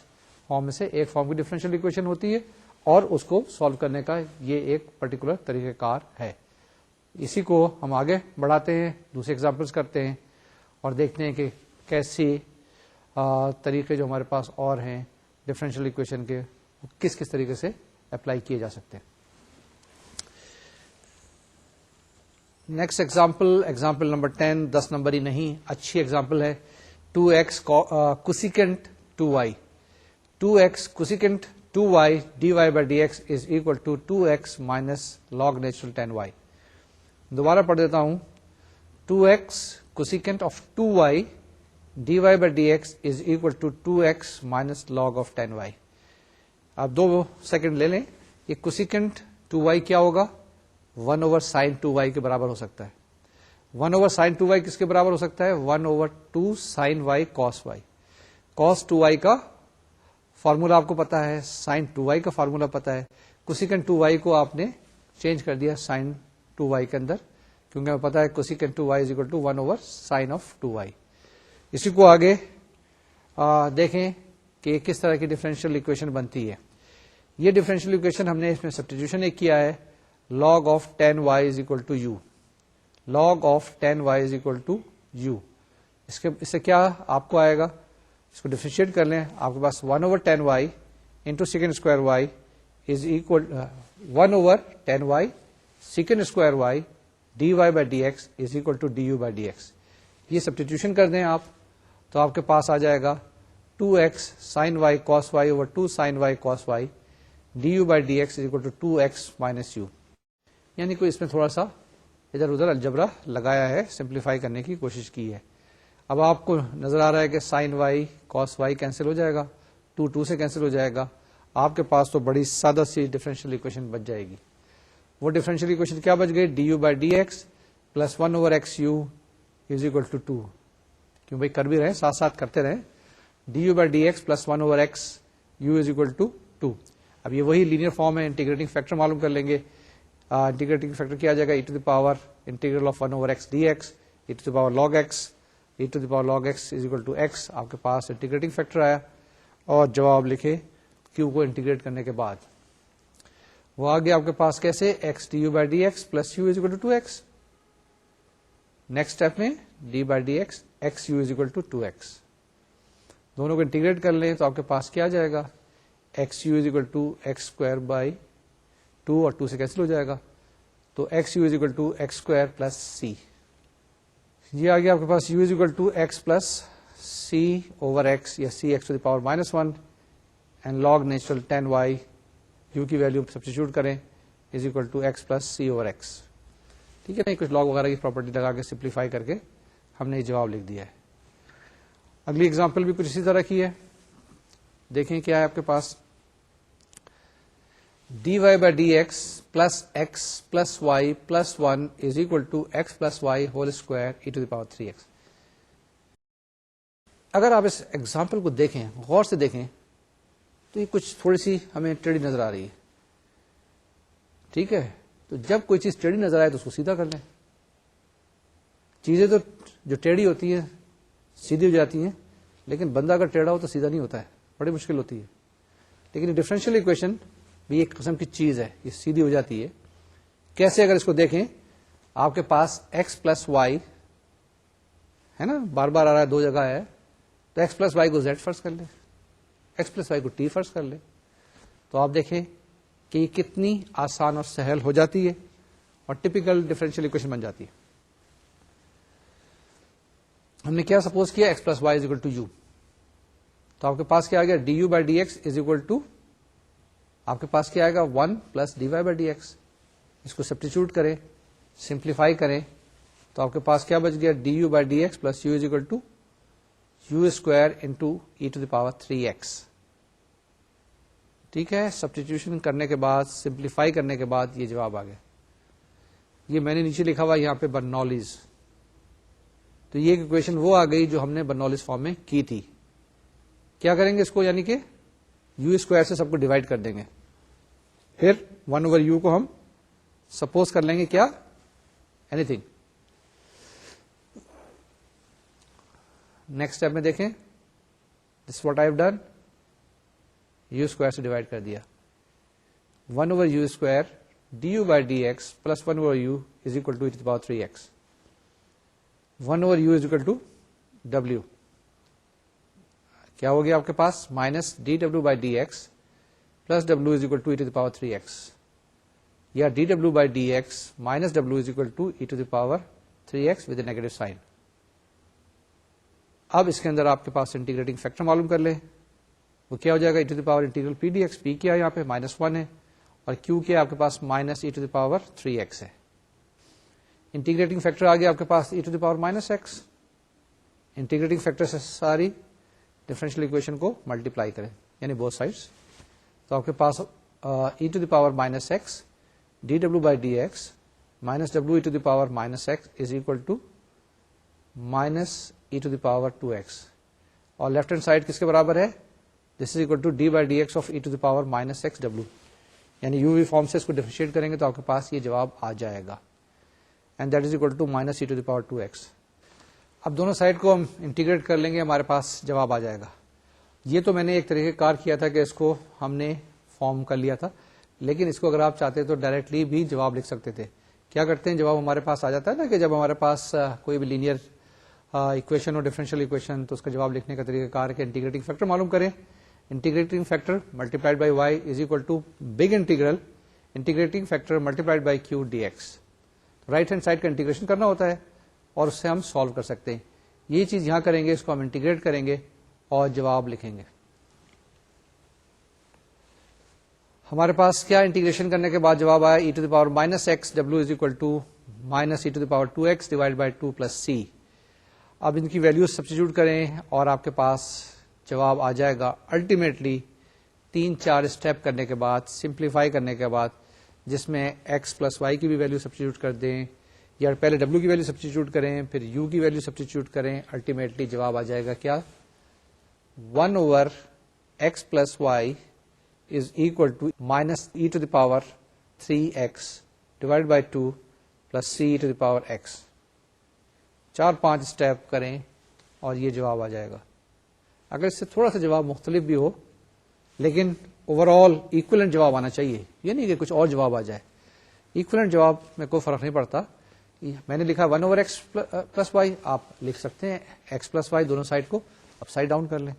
فارم میں سے ایک فارم کی ڈفرینشیل اکویشن ہوتی ہے, اور اس کو سالو کرنے کا یہ ایک پرٹیکولر طریقہ کار ہے. اسی کو ہم آگے بڑھاتے ہیں, دوسرے ایگزامپلس کرتے ہیں, اور دیکھتے ہیں کہ کیسی طریقے جو ہمارے پاس اور ہیں ڈفرینشیل اکویشن کے, کس کس طریقے سے اپلائی کیے جا سکتے ہیں. نیکسٹ ایگزامپل نمبر 10 نمبر ہی نہیں, اچھی ایگزامپل ہے. 2x کوسیکینٹ 2y 2x کوسیکینٹ 2y dy by dx is equal to 2x minus log natural 10y. دوبارہ پڑھ دیتا ہوں. 2x cosecant of 2y dy by dx is equal to 2x minus log of 10y. آپ 2 second لے لیں. یہ cosecant 2y کیا ہوگا, 1 over sin 2y کے برابر ہو سکتا ہے. 1 over sin 2y کس کے برابر ہو سکتا ہے, 1 over 2 sin y cos y. cos 2y کا فارمولا آپ کو پتا ہے, sin 2y کا فارمولا پتا ہے. cosecant 2y کو آپ نے چینج کر دیا sin 2y کے اندر, کیونکہ ہمیں پتا ہے cosecant 2y is equal to 1 over sin of 2y. اسی کو آگے دیکھیں کہ کس طرح کی ڈفرینشیل اکویشن بنتی ہے. یہ ڈفرینشیل اکویشن ہم نے اس میں سبسٹیٹیوشن ایک کیا ہے, log of 10y is equal to u. log of 10y is equal to u. اس سے کیا آپ کو آئے گا, اس کو ڈفرینشیٹ کر لیں, آپ کے پاس 1 over 10y into secant square y is equal 1 over 10y secant square y dy by dx is equal to du by dx. یہ سبسٹیٹیوشن کر دیں آپ تو آپ کے پاس آ جائے گا 2x sin y cos y over 2 sin y cos y du by dx is equal to 2x minus u. یعنی کوئی اس میں تھوڑا سا ادھر ادھر الجبرا لگایا ہے, سمپلیفائی کرنے کی کوشش کی ہے. اب آپ کو نظر آ رہا ہے کہ sin y cos y cancel ہو جائے گا, 2 سے کینسل ہو جائے گا, آپ کے پاس تو بڑی سادہ سی ڈفرینشیل اکویشن بچ جائے گی. وہ ڈفرینشیل اکویشن کیا بچ گئی, du by dx plus 1 over x u is equal to 2. کیوں بھائی کر بھی رہے ساتھ ساتھ کرتے رہے. du by dx plus 1 over x u is equal to 2. اب یہ وہی لینئر فارم ہے, انٹیگریٹنگ فیکٹر معلوم کر لیں گے. انٹیگریٹنگ فیکٹر کیا جائے گا, e to the power integral of 1 over x dx e to the power log x e to the power log x is equal to x. آپ کے پاس انٹیگریٹنگ فیکٹر آیا اور جواب لکھے q کو انٹیگریٹ کرنے کے بعد. وہ آگے آپ کے پاس کیسے, x du by dx plus u is equal to 2x. Next step میں d by dx x u is equal to 2x. دونوں کو انٹیگریٹ کر لیں تو آپ کے پاس کیا جائے گا, x u is equal to x square by 2 اور 2 سے کینسل ہو جائے گا تو x u is equal to x square plus c. یہ آگے آپ کے پاس u is equal to x plus c over x یا c x to the power minus 1 and log natural 10 y u کی ویلو سبسٹیچیوٹ کریں is equal to x plus c over x. ٹھیک ہے نا, کچھ لاگ وغیرہ کی property لگا کے سمپلیفائی کر کے ہم نے یہ جواب لکھ دیا ہے. اگلی اگزامپل بھی کچھ اسی طرح کی ہے, دیکھیں کیا ہے آپ کے پاس. dy by dx plus x plus y plus 1 is equal to x plus y whole square e to the power 3x. اگر آپ اس ایگزامپل کو دیکھیں, غور سے دیکھیں, تو یہ کچھ تھوڑی سی ہمیں ٹیڑھی نظر آ رہی ہے. ٹھیک ہے, تو جب کوئی چیز ٹیڑھی نظر آئے تو اس کو سیدھا کر لیں. چیزیں تو جو ٹیڑھی ہوتی ہیں سیدھی ہو جاتی ہیں, لیکن بندہ اگر ٹیڑھا ہو تو سیدھا نہیں ہوتا ہے, بڑی مشکل ہوتی ہے. لیکن ڈفرینشیل اکویشن بھی ایک قسم کی چیز ہے, یہ سیدھی ہو جاتی ہے. کیسے, اگر اس کو دیکھیں, آپ کے پاس x پلس وائی ہے نا, بار بار آ رہا ہے, دو جگہ ہے, تو x پلس وائی کو z فرض کر لیں, x پلس وائی کو t فرض کر لیں, تو آپ دیکھیں کہ یہ کتنی آسان اور سہل ہو جاتی ہے اور ٹپیکل ڈفرینشیل اکویشن بن جاتی ہے. ہم نے کیا سپوز کیا, x plus y is equal to u, تو آپ کے پاس کیا آ گیا, d u by D x is equal to, آپ کے پاس کیا آئے گا, 1 plus d Y by D x. اس کو سبسٹیچیوٹ کریں, سمپلیفائی کریں, تو آپ کے پاس کیا بچ گیا, d u by D x plus u is equal to u square into E to the power 3x. ٹھیک ہے, سبسٹیٹیوشن کرنے کے بعد, سمپلیفائی کرنے کے بعد یہ جواب آ گیا. یہ میں نے نیچے لکھا ہوا یہاں پہ برنولیز, تو یہ اکویشن وہ آ گئی جو ہم نے برنولیز فارم میں کی تھی. کیا کریں گے اس کو, یعنی کہ یو اسکوائر سے سب کو ڈیوائڈ کر دیں گے, پھر 1 اوور یو کو ہم سپوز کر لیں گے کیا, اینی تھنگ. نیکسٹ اسٹیپ میں دیکھیں, this what I have done, u square سے ڈیوائڈ کر دیا, 1 over u square d u by D x plus 1 over you is equal to e to the power 3x. 1 over you is equal to W, کیا ہو گیا آپ کے پاس, minus D W by D x plus W is equal to e to the power 3x, یا D W by D x minus ڈبلو is equal to e to the power 3x with a negative sign. اب اس کے اندر آپ کے پاس integrating factor معلوم کر لیں, وہ کیا ہو جائے گا, e to the power integral P d x. P کیا یہاں پہ -1 ہے, اور کیو کیا آپ کے پاس minus e to the power 3x ہے. انٹیگریٹنگ فیکٹر آ گیا آپ کے پاس e to the power -x. Integrating factor سے ساری ڈفرینشیل اکویشن کو ملٹیپلائی کریں, یعنی بوتھ سائڈس, تو آپ کے پاس e to the power -x D W by D x minus W E to the power -x is equal to minus e to the power 2x, اور left hand side کس کے برابر ہے, دس از equal to D by D x of E to the power -x W, یعنی you we form سے اس کو differentiate کریں گے تو آپ کے پاس یہ جواب آ جائے گا, and that is equal to minus e to the power 2x. اب دونوں سائڈ کو ہم انٹیگریٹ کر لیں گے, ہمارے پاس جواب آ جائے گا. یہ تو میں نے ایک طریقے کار کیا تھا کہ اس کو ہم نے فارم کر لیا تھا, لیکن اس کو اگر آپ چاہتے تو ڈائریکٹلی بھی جواب لکھ سکتے تھے. کیا کرتے ہیں, جواب ہمارے پاس آ جاتا ہے نا, کہ جب ہمارے پاس کوئی بھی لینئر اکویشن اور ڈفرینشیل اکویشن, تو اس کا جواب لکھنے کا طریقہ کار کے انٹیگریٹنگ فیکٹر معلوم کریں. Integrating factor multiplied by Y is equal to big integral integrating factor multiplied by q d x. Right hand side کا انٹیگریشن کرنا ہوتا ہے اور اس سے ہم سالو کر سکتے ہیں. یہ چیز یہاں کریں گے, اس کو ہم انٹیگریٹ کریں گے اور جواب لکھیں گے. ہمارے پاس کیا انٹیگریشن کرنے کے بعد جواب آیا e to the power minus x ڈبلو is equal to minus e to the power 2x divide by 2 plus C. اب ان کی ویلیوز سبسٹیٹیوٹ کریں اور آپ کے پاس جواب آ جائے گا الٹیمیٹلی 3-4 اسٹیپ کرنے کے بعد, سمپلیفائی کرنے کے بعد, جس میں x پلس وائی کی بھی ویلیو سبسٹیٹیوٹ کر دیں یا پہلے w کی ویلیو سبسٹیٹیوٹ کریں پھر u کی ویلیو سبسٹیٹیوٹ کریں, الٹیمیٹلی جواب آ جائے گا کیا 1 over x plus y is equal to minus e to the power 3x divide by 2 plus c e to the power x. 4-5 step کریں اور یہ جواب آ جائے گا. اگر اس سے تھوڑا سا جواب مختلف بھی ہو لیکن اوور آل ایکولنٹ جواب آنا چاہیے, یہ نہیں کہ کچھ اور جواب آ جائے. ایکولنٹ جواب میں کوئی فرق نہیں پڑتا. میں نے لکھا 1 اوور ایکس پلس وائی, آپ لکھ سکتے ہیں ایکس پلس وائی دونوں سائڈ کو اپ سائڈ ڈاؤن کر لیں.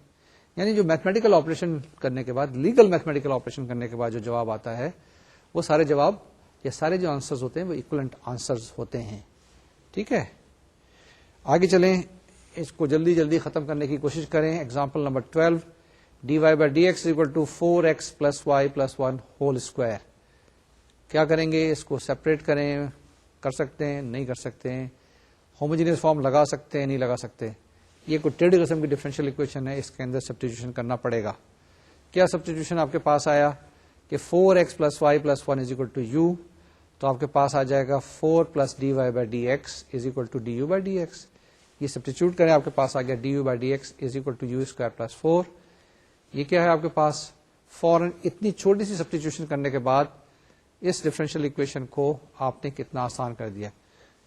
یعنی جو میتھمیٹیکل آپریشن کرنے کے بعد, لیگل میتھمیٹیکل آپریشن کرنے کے بعد جو جواب آتا ہے وہ سارے جواب یا سارے جو آنسرز ہوتے ہیں وہ ایکولنٹ آنسرز ہوتے ہیں. ٹھیک ہے, آگے چلیں, اس کو جلدی جلدی ختم کرنے کی کوشش کریں. Example number 12, d Y by D x equal to 4x plus y plus 1 whole square. کیا کریں گے, اس کو سیپریٹ کریں, کر سکتے ہیں نہیں کر سکتے ہیں, ہوموجینس فارم لگا سکتے ہیں نہیں لگا سکتے. یہ کوئی ٹیڑھی قسم کی ڈفرینشیل اکویشن ہے, اس کے اندر سبسٹیٹیوشن کرنا پڑے گا. کیا سبسٹیٹیوشن آپ کے پاس آیا کہ 4x plus y plus 1 is equal to u, تو آپ کے پاس آ جائے گا 4 plus d Y by D x is equal to d u by D x. یہ سبسٹیچیوٹ کریں, آپ کے پاس آ گیا d u by D x is equal to u square plus 4. یہ کیا ہے آپ کے پاس, فوراً اتنی چھوٹی سی سبسٹیچیوشن کرنے کے بعد اس ڈفرینشیل اکویشن کو آپ نے کتنا آسان کر دیا.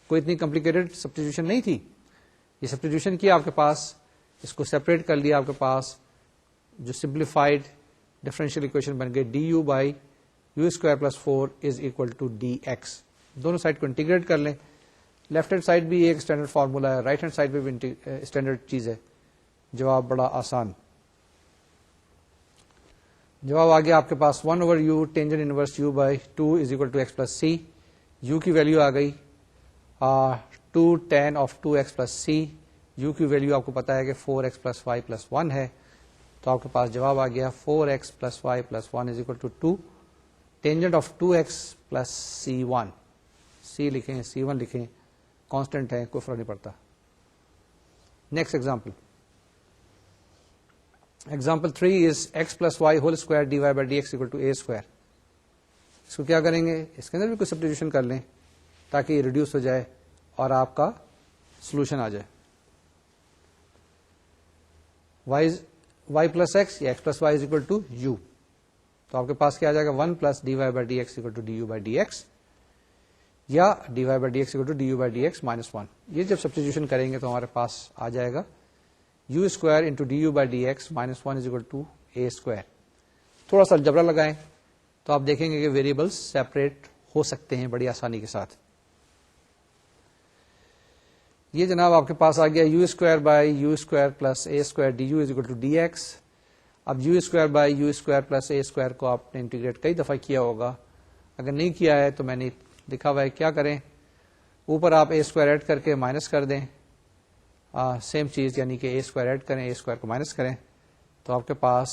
کوئی اتنی کمپلیکیٹڈ سبسٹیچیوشن نہیں تھی. یہ سبسٹیٹیوشن کیا آپ کے پاس, اس کو سیپریٹ کر لیا, آپ کے پاس جو سمپلیفائڈ ڈفرینشیل اکویشن بن گئے d u by u square plus 4 is equal to D x. دونوں سائڈ کو انٹیگریٹ کر لیں. لیفٹ ہینڈ سائڈ بھی ایک اسٹینڈرڈ فارمولا ہے, رائٹ ہینڈ سائڈ بھی اسٹینڈرڈ چیز ہے. جواب بڑا آسان. جواب آ گیا آپ کے پاس 1 over u tangent inverse u by 2 is equal to x plus c. U کی ویلو آ گئی 2 tan of 2x plus c. U کی ویلو آپ کو پتا ہے کہ 4x پلس وائی پلس 1 ہے, تو آپ کے پاس جواب آ گیا 4x plus y plus 1 is equal to 2 tangent of 2x plus C1. C لکھیں C1 لکھیں, کانسٹنٹ ہے, کوئی فرق نہیں پڑتا. Next example, example 3 is x plus y whole square D Y by D x equal to a square. اس کو کیا کریں گے, اس کے اندر بھی کوئی سبسٹیٹیوشن کر لیں تاکہ یہ ریڈیوس ہو جائے اور آپ کا سولوشن آ جائے. وائی پلس ایکس یا x plus y is equal to u, تو آپ کے پاس کیا آ جائے گا 1 plus d Y by D x equal to d u by D x, یا D Y by D x equal to d u by D x minus 1. یہ جب سبسٹیٹیوشن کریں گے تو ہمارے پاس آ جائے گا u square into d u by D x minus 1 is equal to a square. تھوڑا سا الجبرا لگائیں تو آپ دیکھیں گے کہ ویریبلس سیپریٹ ہو سکتے ہیں بڑی آسانی کے ساتھ. یہ جناب آپ کے پاس آ گیا u square by u square plus a square d u is equal to D x. اب u square by u square plus a square کو آپ نے انٹیگریٹ کئی دفعہ کیا ہوگا, اگر نہیں کیا ہے تو میں نے لکھا ہوا ہے کیا کریں, اوپر آپ اے اسکوائر ایڈ کر کے مائنس کر دیں, سیم چیز یعنی کہ اے اسکوائر ایڈ کریں اے اسکوائر کو مائنس کریں, تو آپ کے پاس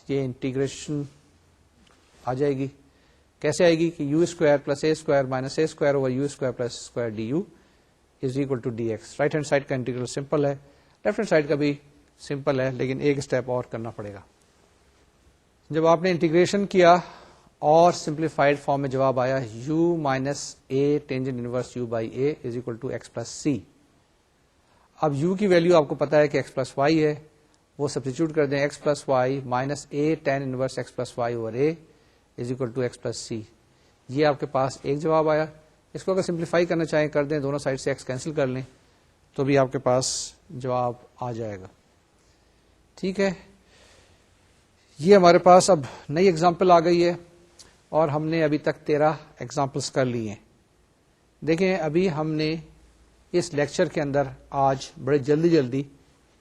یہ انٹیگریشن آ جائے گی. کیسے آئے گی کہ u square plus a square minus a square over u square plus square d u is equal to D x. Right hand side کا انٹیگرل سمپل ہے, لیفٹ ہینڈ سائڈ کا بھی سمپل ہے, لیکن ایک اسٹیپ اور کرنا پڑے گا. جب آپ نے انٹیگریشن کیا اور سمپلیفائڈ فارم میں جواب آیا u minus a tangent inverse u by a is equal to x plus C. اب یو کی ویلو آپ کو پتا ہے کہ ایکس پلس وائی ہے, وہ سبسٹیچیوٹ کر دیں x plus y minus a tan inverse x plus y over a is equal to x plus سی. یہ آپ کے پاس ایک جواب آیا. اس کو اگر سمپلیفائی کرنا چاہیں کر دیں, دونوں سائڈ سے ایکس کینسل کر لیں تو بھی آپ کے پاس جواب آ جائے گا. ٹھیک ہے, یہ ہمارے پاس اب نئی ایگزامپل آ گئی ہے اور ہم نے ابھی تک 13 ایگزامپلس کر لی ہیں. دیکھیں ابھی ہم نے اس لیکچر کے اندر آج بڑے جلدی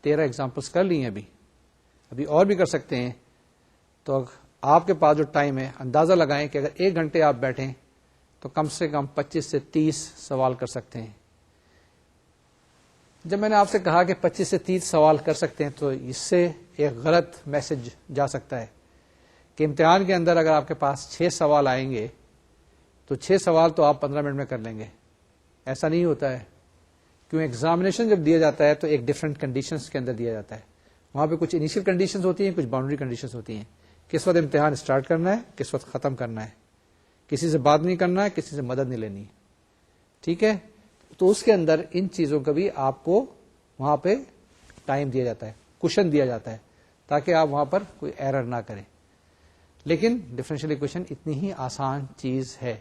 13 ایگزامپلس کر لی ہیں. ابھی اور بھی کر سکتے ہیں. تو آپ کے پاس جو ٹائم ہے اندازہ لگائیں کہ اگر 1 گھنٹے آپ بیٹھیں تو کم سے کم 25 سے 30 سوال کر سکتے ہیں. جب میں نے آپ سے کہا کہ 25 سے 30 سوال کر سکتے ہیں تو اس سے ایک غلط میسج جا سکتا ہے کہ امتحان کے اندر اگر آپ کے پاس 6 سوال آئیں گے تو 6 سوال تو آپ 15 منٹ میں کر لیں گے. ایسا نہیں ہوتا ہے. کیوں؟ ایگزامینیشن جب دیا جاتا ہے تو ایک ڈفرینٹ کنڈیشنز کے اندر دیا جاتا ہے. وہاں پہ کچھ انیشیل کنڈیشنز ہوتی ہیں, کچھ باؤنڈری کنڈیشنز ہوتی ہیں. کس وقت امتحان اسٹارٹ کرنا ہے, کس وقت ختم کرنا ہے, کسی سے بات نہیں کرنا ہے, کسی سے مدد نہیں لینی. ٹھیک ہے, تو اس کے اندر ان چیزوں کا بھی آپ کو وہاں پہ ٹائم دیا جاتا ہے, کوشن دیا جاتا ہے, تاکہ آپ وہاں پر کوئی ایرر نہ کریں. لیکن ڈفرینشیل ایکویشن اتنی ہی آسان چیز ہے.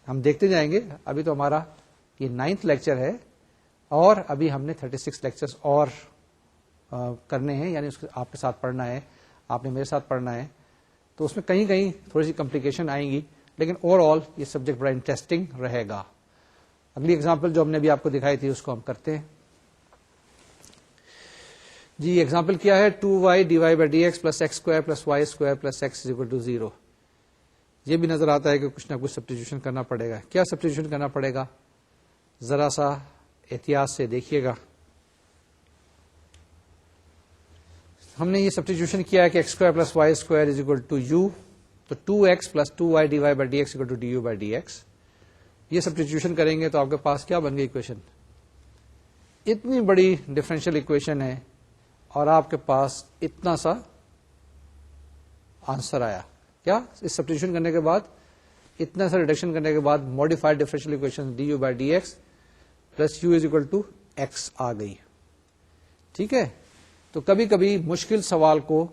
ہم دیکھتے جائیں گے. ابھی تو ہمارا یہ 9th لیکچر ہے اور ابھی ہم نے 36 لیکچرز اور کرنے ہیں, یعنی اس کو آپ کے ساتھ پڑھنا ہے, آپ نے میرے ساتھ پڑھنا ہے. تو اس میں کہیں کہیں تھوڑی سی کمپلیکیشن آئیں گی, لیکن اوور آل یہ سبجیکٹ بڑا انٹرسٹنگ رہے گا. اگلی اگزامپل جو ہم نے بھی آپ کو دکھائی تھی اس کو ہم کرتے ہیں. جی ایگزامپل کیا ہے, 2y dy by dx plus x square plus y square plus x is equal to 0. یہ بھی نظر آتا ہے کہ کچھ نہ کچھ سبسٹیٹیوشن کرنا پڑے گا. کیا سبسٹیٹیوشن کرنا پڑے گا, ذرا سا احتیاط سے دیکھیے گا. ہم نے یہ سبسٹیٹیوشن کیا ہے کہ x square plus y square is equal to u, تو 2x plus 2y dy by dx is equal to du by dx. یہ سبسٹیٹیوشن کریں گے تو آپ کے پاس کیا بن گئی اکویشن, اتنی بڑی ڈفرینشیل اکویشن ہے اور آپ کے پاس اتنا سا آنسر آیا. کیا اس سبسٹیٹیوشن کرنے کے بعد, اتنا سا ریڈکشن کرنے کے بعد modified differential equation d u by D x plus u is equal to x آ گئی. ٹھیک ہے, تو کبھی کبھی مشکل سوال کو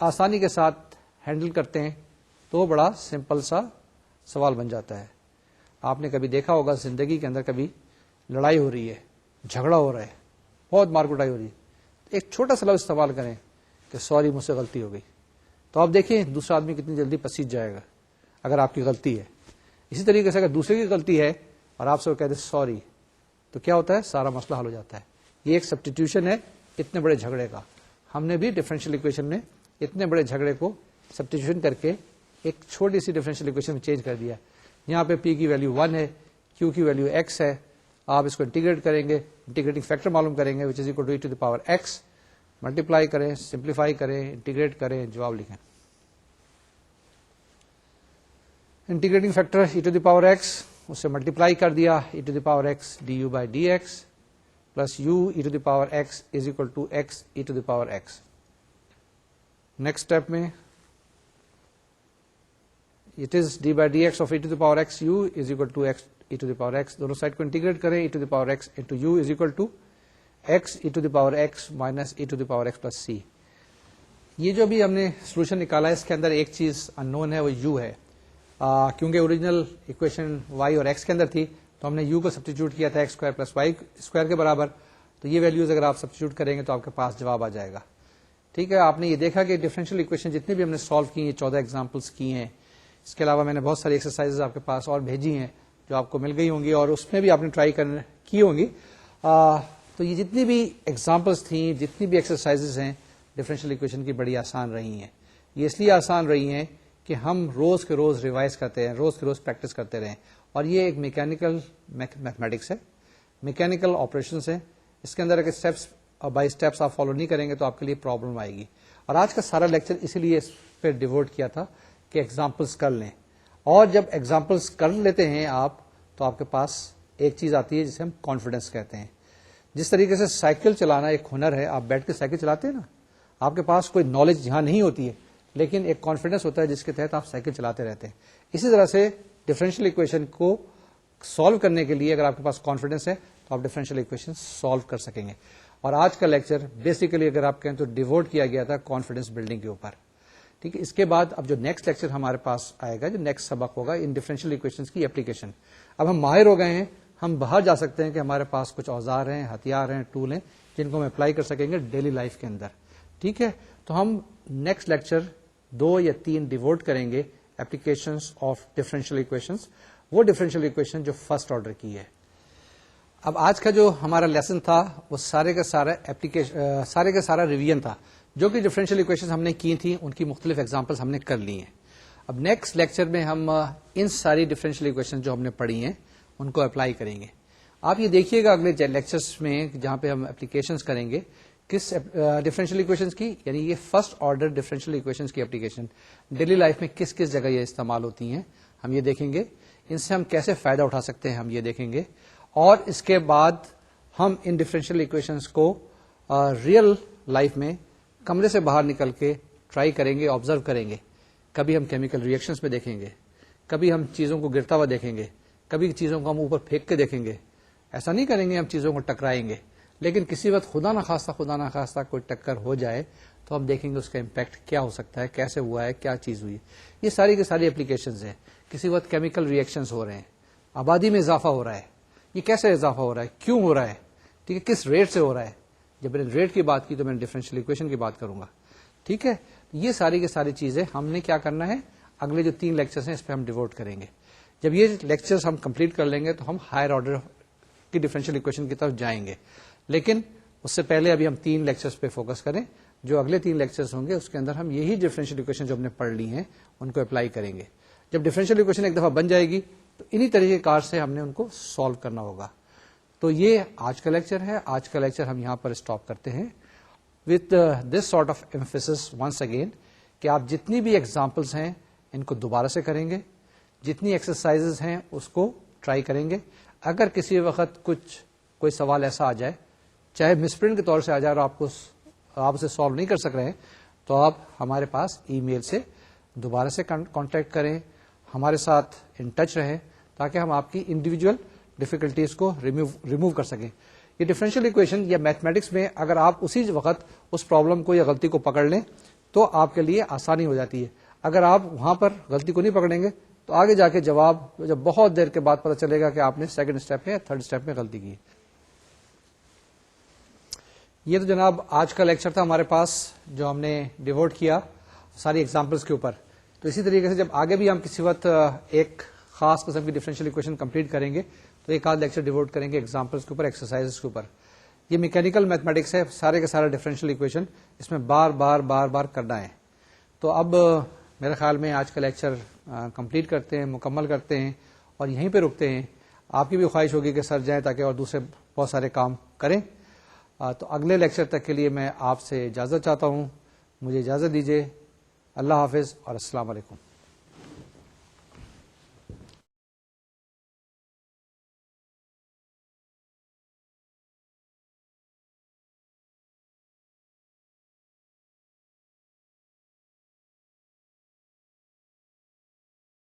آسانی کے ساتھ ہینڈل کرتے ہیں تو بڑا سمپل سا سوال بن جاتا ہے. آپ نے کبھی دیکھا ہوگا زندگی کے اندر کبھی لڑائی ہو رہی ہے, جھگڑا ہو رہا ہے, بہت مار کٹائی ہو رہی ہے, ایک چھوٹا سا لفظ استعمال کریں کہ سوری مجھ سے غلطی ہو گئی, تو آپ دیکھیں دوسرا آدمی کتنی جلدی پسیج جائے گا اگر آپ کی غلطی ہے. اسی طریقے سے اگر دوسرے کی غلطی ہے اور آپ سے وہ کہتے سوری, تو کیا ہوتا ہے, سارا مسئلہ حل ہو جاتا ہے. یہ ایک سبسٹیٹیوشن ہے اتنے بڑے جھگڑے کا. ہم نے بھی ڈفرینشیل اکویشن میں اتنے بڑے جھگڑے کو سبسٹیٹیوشن کر کے ایک چھوٹی سی ڈفرینشیل اکویشن میں چینج کر دیا. یہاں پہ پی کی ویلیو 1 ہے, کیو کی ویلیو ایکس ہے. آپ اس کو انٹیگریٹ کریں گے, انٹیگریٹنگ فیکٹر معلوم کریں گے, which is equal to e to the power x. Multiply کریں, سمپلیفائی کریں, انٹیگریٹ کریں, جواب لکھیں. Integrating factor e to the power x, اس سے ملٹیپلائی کر دیا, e to the power x d u by D x plus u e to the power x is equal to x e to the power x. Next step میں it is d by D x of E to the power x u is equal to x e to the power x. دونوں side کو integrate کریں, e to the power x into u is equal to x e to the power x minus e to the power x plus سی. یہ جو بھی ہم نے solution نکالا ہے اس کے اندر ایک چیز ان نون ہے, وہ یو ہے. کیونکہ اوریجنل اکویشن وائی اور ایکس کے اندر تھی تو ہم نے یو کو سبسٹیچیوٹ کیا تھا x square plus Y square کے برابر. تو یہ ویلیوز اگر آپ سبسٹیچیوٹ کریں گے تو آپ کے پاس جواب آ جائے گا. ٹھیک ہے, آپ نے یہ دیکھا کہ ڈفرینشیل اکویشن جتنے بھی ہم نے سالو کی ہیں 14 ایگزامپلس کی ہیں. اس کے علاوہ میں نے بہت ساری ایکسرسائز آپ کے پاس اور بھیجی ہیں جو آپ کو مل گئی ہوں گی اور اس میں بھی آپ نے ٹرائی کی ہوں گی. تو یہ جتنی بھی ایگزامپلس تھیں, جتنی بھی ایکسرسائز ہیں ڈفرینشیل اکویشن کی بڑی آسان رہی ہیں. یہ اس لیے آسان رہی ہیں کہ ہم روز کے روز ریوائز کرتے ہیں, روز کے روز پریکٹس کرتے رہیں. اور یہ ایک میکینیکل میتھمیٹکس ہے, میکینیکل آپریشنس ہیں. اس کے اندر اگر اسٹیپس بائی اسٹیپس آپ فالو نہیں کریں گے تو آپ کے لیے پرابلم آئے گی. اور آج کا سارا لیکچر اسی لیے اس پہ ڈیووٹ کیا تھا کہ ایگزامپلس کر لیں. اور جب ایگزامپلس کر لیتے ہیں آپ تو آپ کے پاس ایک چیز آتی ہے جسے ہم کانفیڈنس کہتے ہیں. جس طریقے سے سائیکل چلانا ایک ہنر ہے, آپ بیٹھ کے سائیکل چلاتے ہیں نا, آپ کے پاس کوئی نالج یہاں نہیں ہوتی ہے لیکن ایک کانفیڈنس ہوتا ہے جس کے تحت آپ سائیکل چلاتے رہتے ہیں. اسی طرح سے ڈفرینشیل اکویشن کو سالو کرنے کے لیے اگر آپ کے پاس کانفیڈنس ہے تو آپ ڈفرینشیل اکویشن سالو کر سکیں گے. اور آج کا لیکچر بیسیکلی اگر آپ کہیں تو ڈیووٹ کیا گیا تھا کانفیڈنس بلڈنگ کے اوپر. ٹھیک ہے, اس کے بعد اب جو نیکسٹ لیکچر ہمارے پاس آئے گا, جو نیکسٹ سبق ہوگا ان ڈفرینشیل اکویشنز کی اپلیکیشن. اب ہم ماہر ہو گئے ہیں, ہم باہر جا سکتے ہیں کہ ہمارے پاس کچھ اوزار ہیں, ہتھیار ہیں, ٹول ہیں جن کو ہم اپلائی کر سکیں گے ڈیلی لائف کے اندر. ٹھیک ہے, تو ہم نیکسٹ لیکچر 2 یا 3 ڈیووٹ کریں گے اپلیکیشنز آف ڈفرینشیل اکویشنز, وہ ڈفرینشیل اکویشن جو فرسٹ آرڈر کی ہے. اب آج کا جو ہمارا لیسن تھا وہ سارے کا سارا ریویژن تھا. جو کہ ڈفرینشیل اکویشن ہم نے کی تھی ان کی مختلف ایگزامپلس ہم نے کر لی ہیں. اب نیکسٹ لیکچر میں ہم ان ساری ڈفرینشیل اکویشن جو ہم نے پڑھی ہیں ان کو اپلائی کریں گے. آپ یہ دیکھیے گا اگلے لیکچرز میں جہاں پہ ہم اپلیکیشنز کریں گے کس ڈفرینشیل ایکویشنز کی، یعنی یہ فرسٹ آرڈر ڈفرینشیل ایکویشنز کی اپلیکیشن ڈیلی لائف میں کس کس جگہ یہ استعمال ہوتی ہیں، ہم یہ دیکھیں گے. ان سے ہم کیسے فائدہ اٹھا سکتے ہیں ہم یہ دیکھیں گے. اور اس کے بعد ہم ان ڈفرینشیل ایکویشنز کو ریئل لائف میں کمرے سے باہر نکل کے ٹرائی کریں گے، آبزرو کریں گے. کبھی ہم کیمیکل ریئیکشنز میں دیکھیں گے، کبھی ہم چیزوں کو گرتا ہوا دیکھیں گے، کبھی چیزوں کو ہم اوپر پھینک کے دیکھیں گے. ایسا نہیں کریں گے ہم چیزوں کو ٹکرائیں گے، لیکن کسی وقت خدا نہ خواستہ کوئی ٹکر ہو جائے تو ہم دیکھیں گے اس کا امپیکٹ کیا ہو سکتا ہے، کیسے ہوا ہے، کیا چیز ہوئی. یہ ساری کی ساری اپلیکیشنز ہیں. کسی وقت کیمیکل ریئیکشنز ہو رہے ہیں، آبادی میں اضافہ ہو رہا ہے، یہ کیسے اضافہ ہو رہا ہے، کیوں ہو رہا ہے، ٹھیک ہے، کس ریٹ سے ہو رہا ہے. جب میں نے ریٹ کی بات کی تو میں نے ڈفرینشیل ایکویشن کی بات کروں گا. ٹھیک ہے، یہ ساری کی ساری چیزیں ہم نے کیا کرنا ہے، اگلے جو 3 لیکچرز ہیں اس پہ ہم ڈیووٹ کریں گے. جب یہ لیکچرز ہم کمپلیٹ کر لیں گے تو ہم ہائر آرڈر کی ڈفرینشیل ایکویشن کی طرف جائیں گے. لیکن اس سے پہلے ابھی ہم 3 لیکچرز پہ فوکس کریں. جو اگلے 3 لیکچرز ہوں گے اس کے اندر ہم یہی ڈفرینشیل ایکویشن جو ہم نے پڑھ لی ہیں ان کو اپلائی کریں گے. جب ڈفرینشیل ایکویشن ایک دفعہ بن جائے گی تو انہی طریقے کار سے ہم نے ان کو سالو کرنا ہوگا. تو یہ آج کا لیکچر ہے. آج کا لیکچر ہم یہاں پر اسٹاپ کرتے ہیں with this sort of emphasis once again کہ آپ جتنی بھی ایگزامپلس ہیں ان کو دوبارہ سے کریں گے، جتنی ایکسرسائزز ہیں اس کو ٹرائی کریں گے. اگر کسی وقت کوئی سوال ایسا آ جائے، چاہے مسپرنٹ کے طور سے آ جائے اور آپ اسے سالو نہیں کر سک رہے ہیں، تو آپ ہمارے پاس ای میل سے دوبارہ سے کانٹیکٹ کریں، ہمارے ساتھ ان ٹچ رہیں تاکہ ہم آپ کی انڈیویجول ڈیفیکلٹیز کو ریموو کر سکیں. یہ ڈفرینشیل ایکویشن یا میتھمیٹکس میں اگر آپ اسی وقت اس پرابلم کو یا غلطی کو پکڑ لیں تو آپ کے لیے آسانی ہو جاتی ہے. اگر آپ وہاں پر غلطی کو نہیں پکڑیں گے تو آگے جا کے جواب جب بہت دیر کے بعد پتہ چلے گا کہ آپ نے سیکنڈ اسٹیپ میں یا تھرڈ اسٹیپ میں غلطی کی. یہ تو جناب آج کا لیکچر تھا ہمارے پاس جو ہم نے ڈیووٹ کیا ساری ایگزامپلس کے اوپر. تو اسی طریقے سے جب آگے بھی ہم کسی وقت ایک خاص قسم کی ڈفرینشیل ایکویشن کمپلیٹ کریں گے تو ایک آدھ لیکچر ڈیووٹ کریں گے ایگزامپلس کے اوپر، ایکسرسائزز کے اوپر. یہ میکینیکل میتھمیٹکس ہے، سارے کے سارے ڈفرینشیل ایکویشن اس میں بار بار کرنا ہے. تو اب میرے خیال میں آج کا لیکچر کمپلیٹ کرتے ہیں، مکمل کرتے ہیں اور یہیں پہ رکتے ہیں. آپ کی بھی خواہش ہوگی کہ سر جائیں تاکہ اور دوسرے بہت سارے کام کریں. تو اگلے لیکچر تک کے لیے میں آپ سے اجازت چاہتا ہوں. مجھے اجازت دیجیے. اللہ حافظ اور السلام علیکم.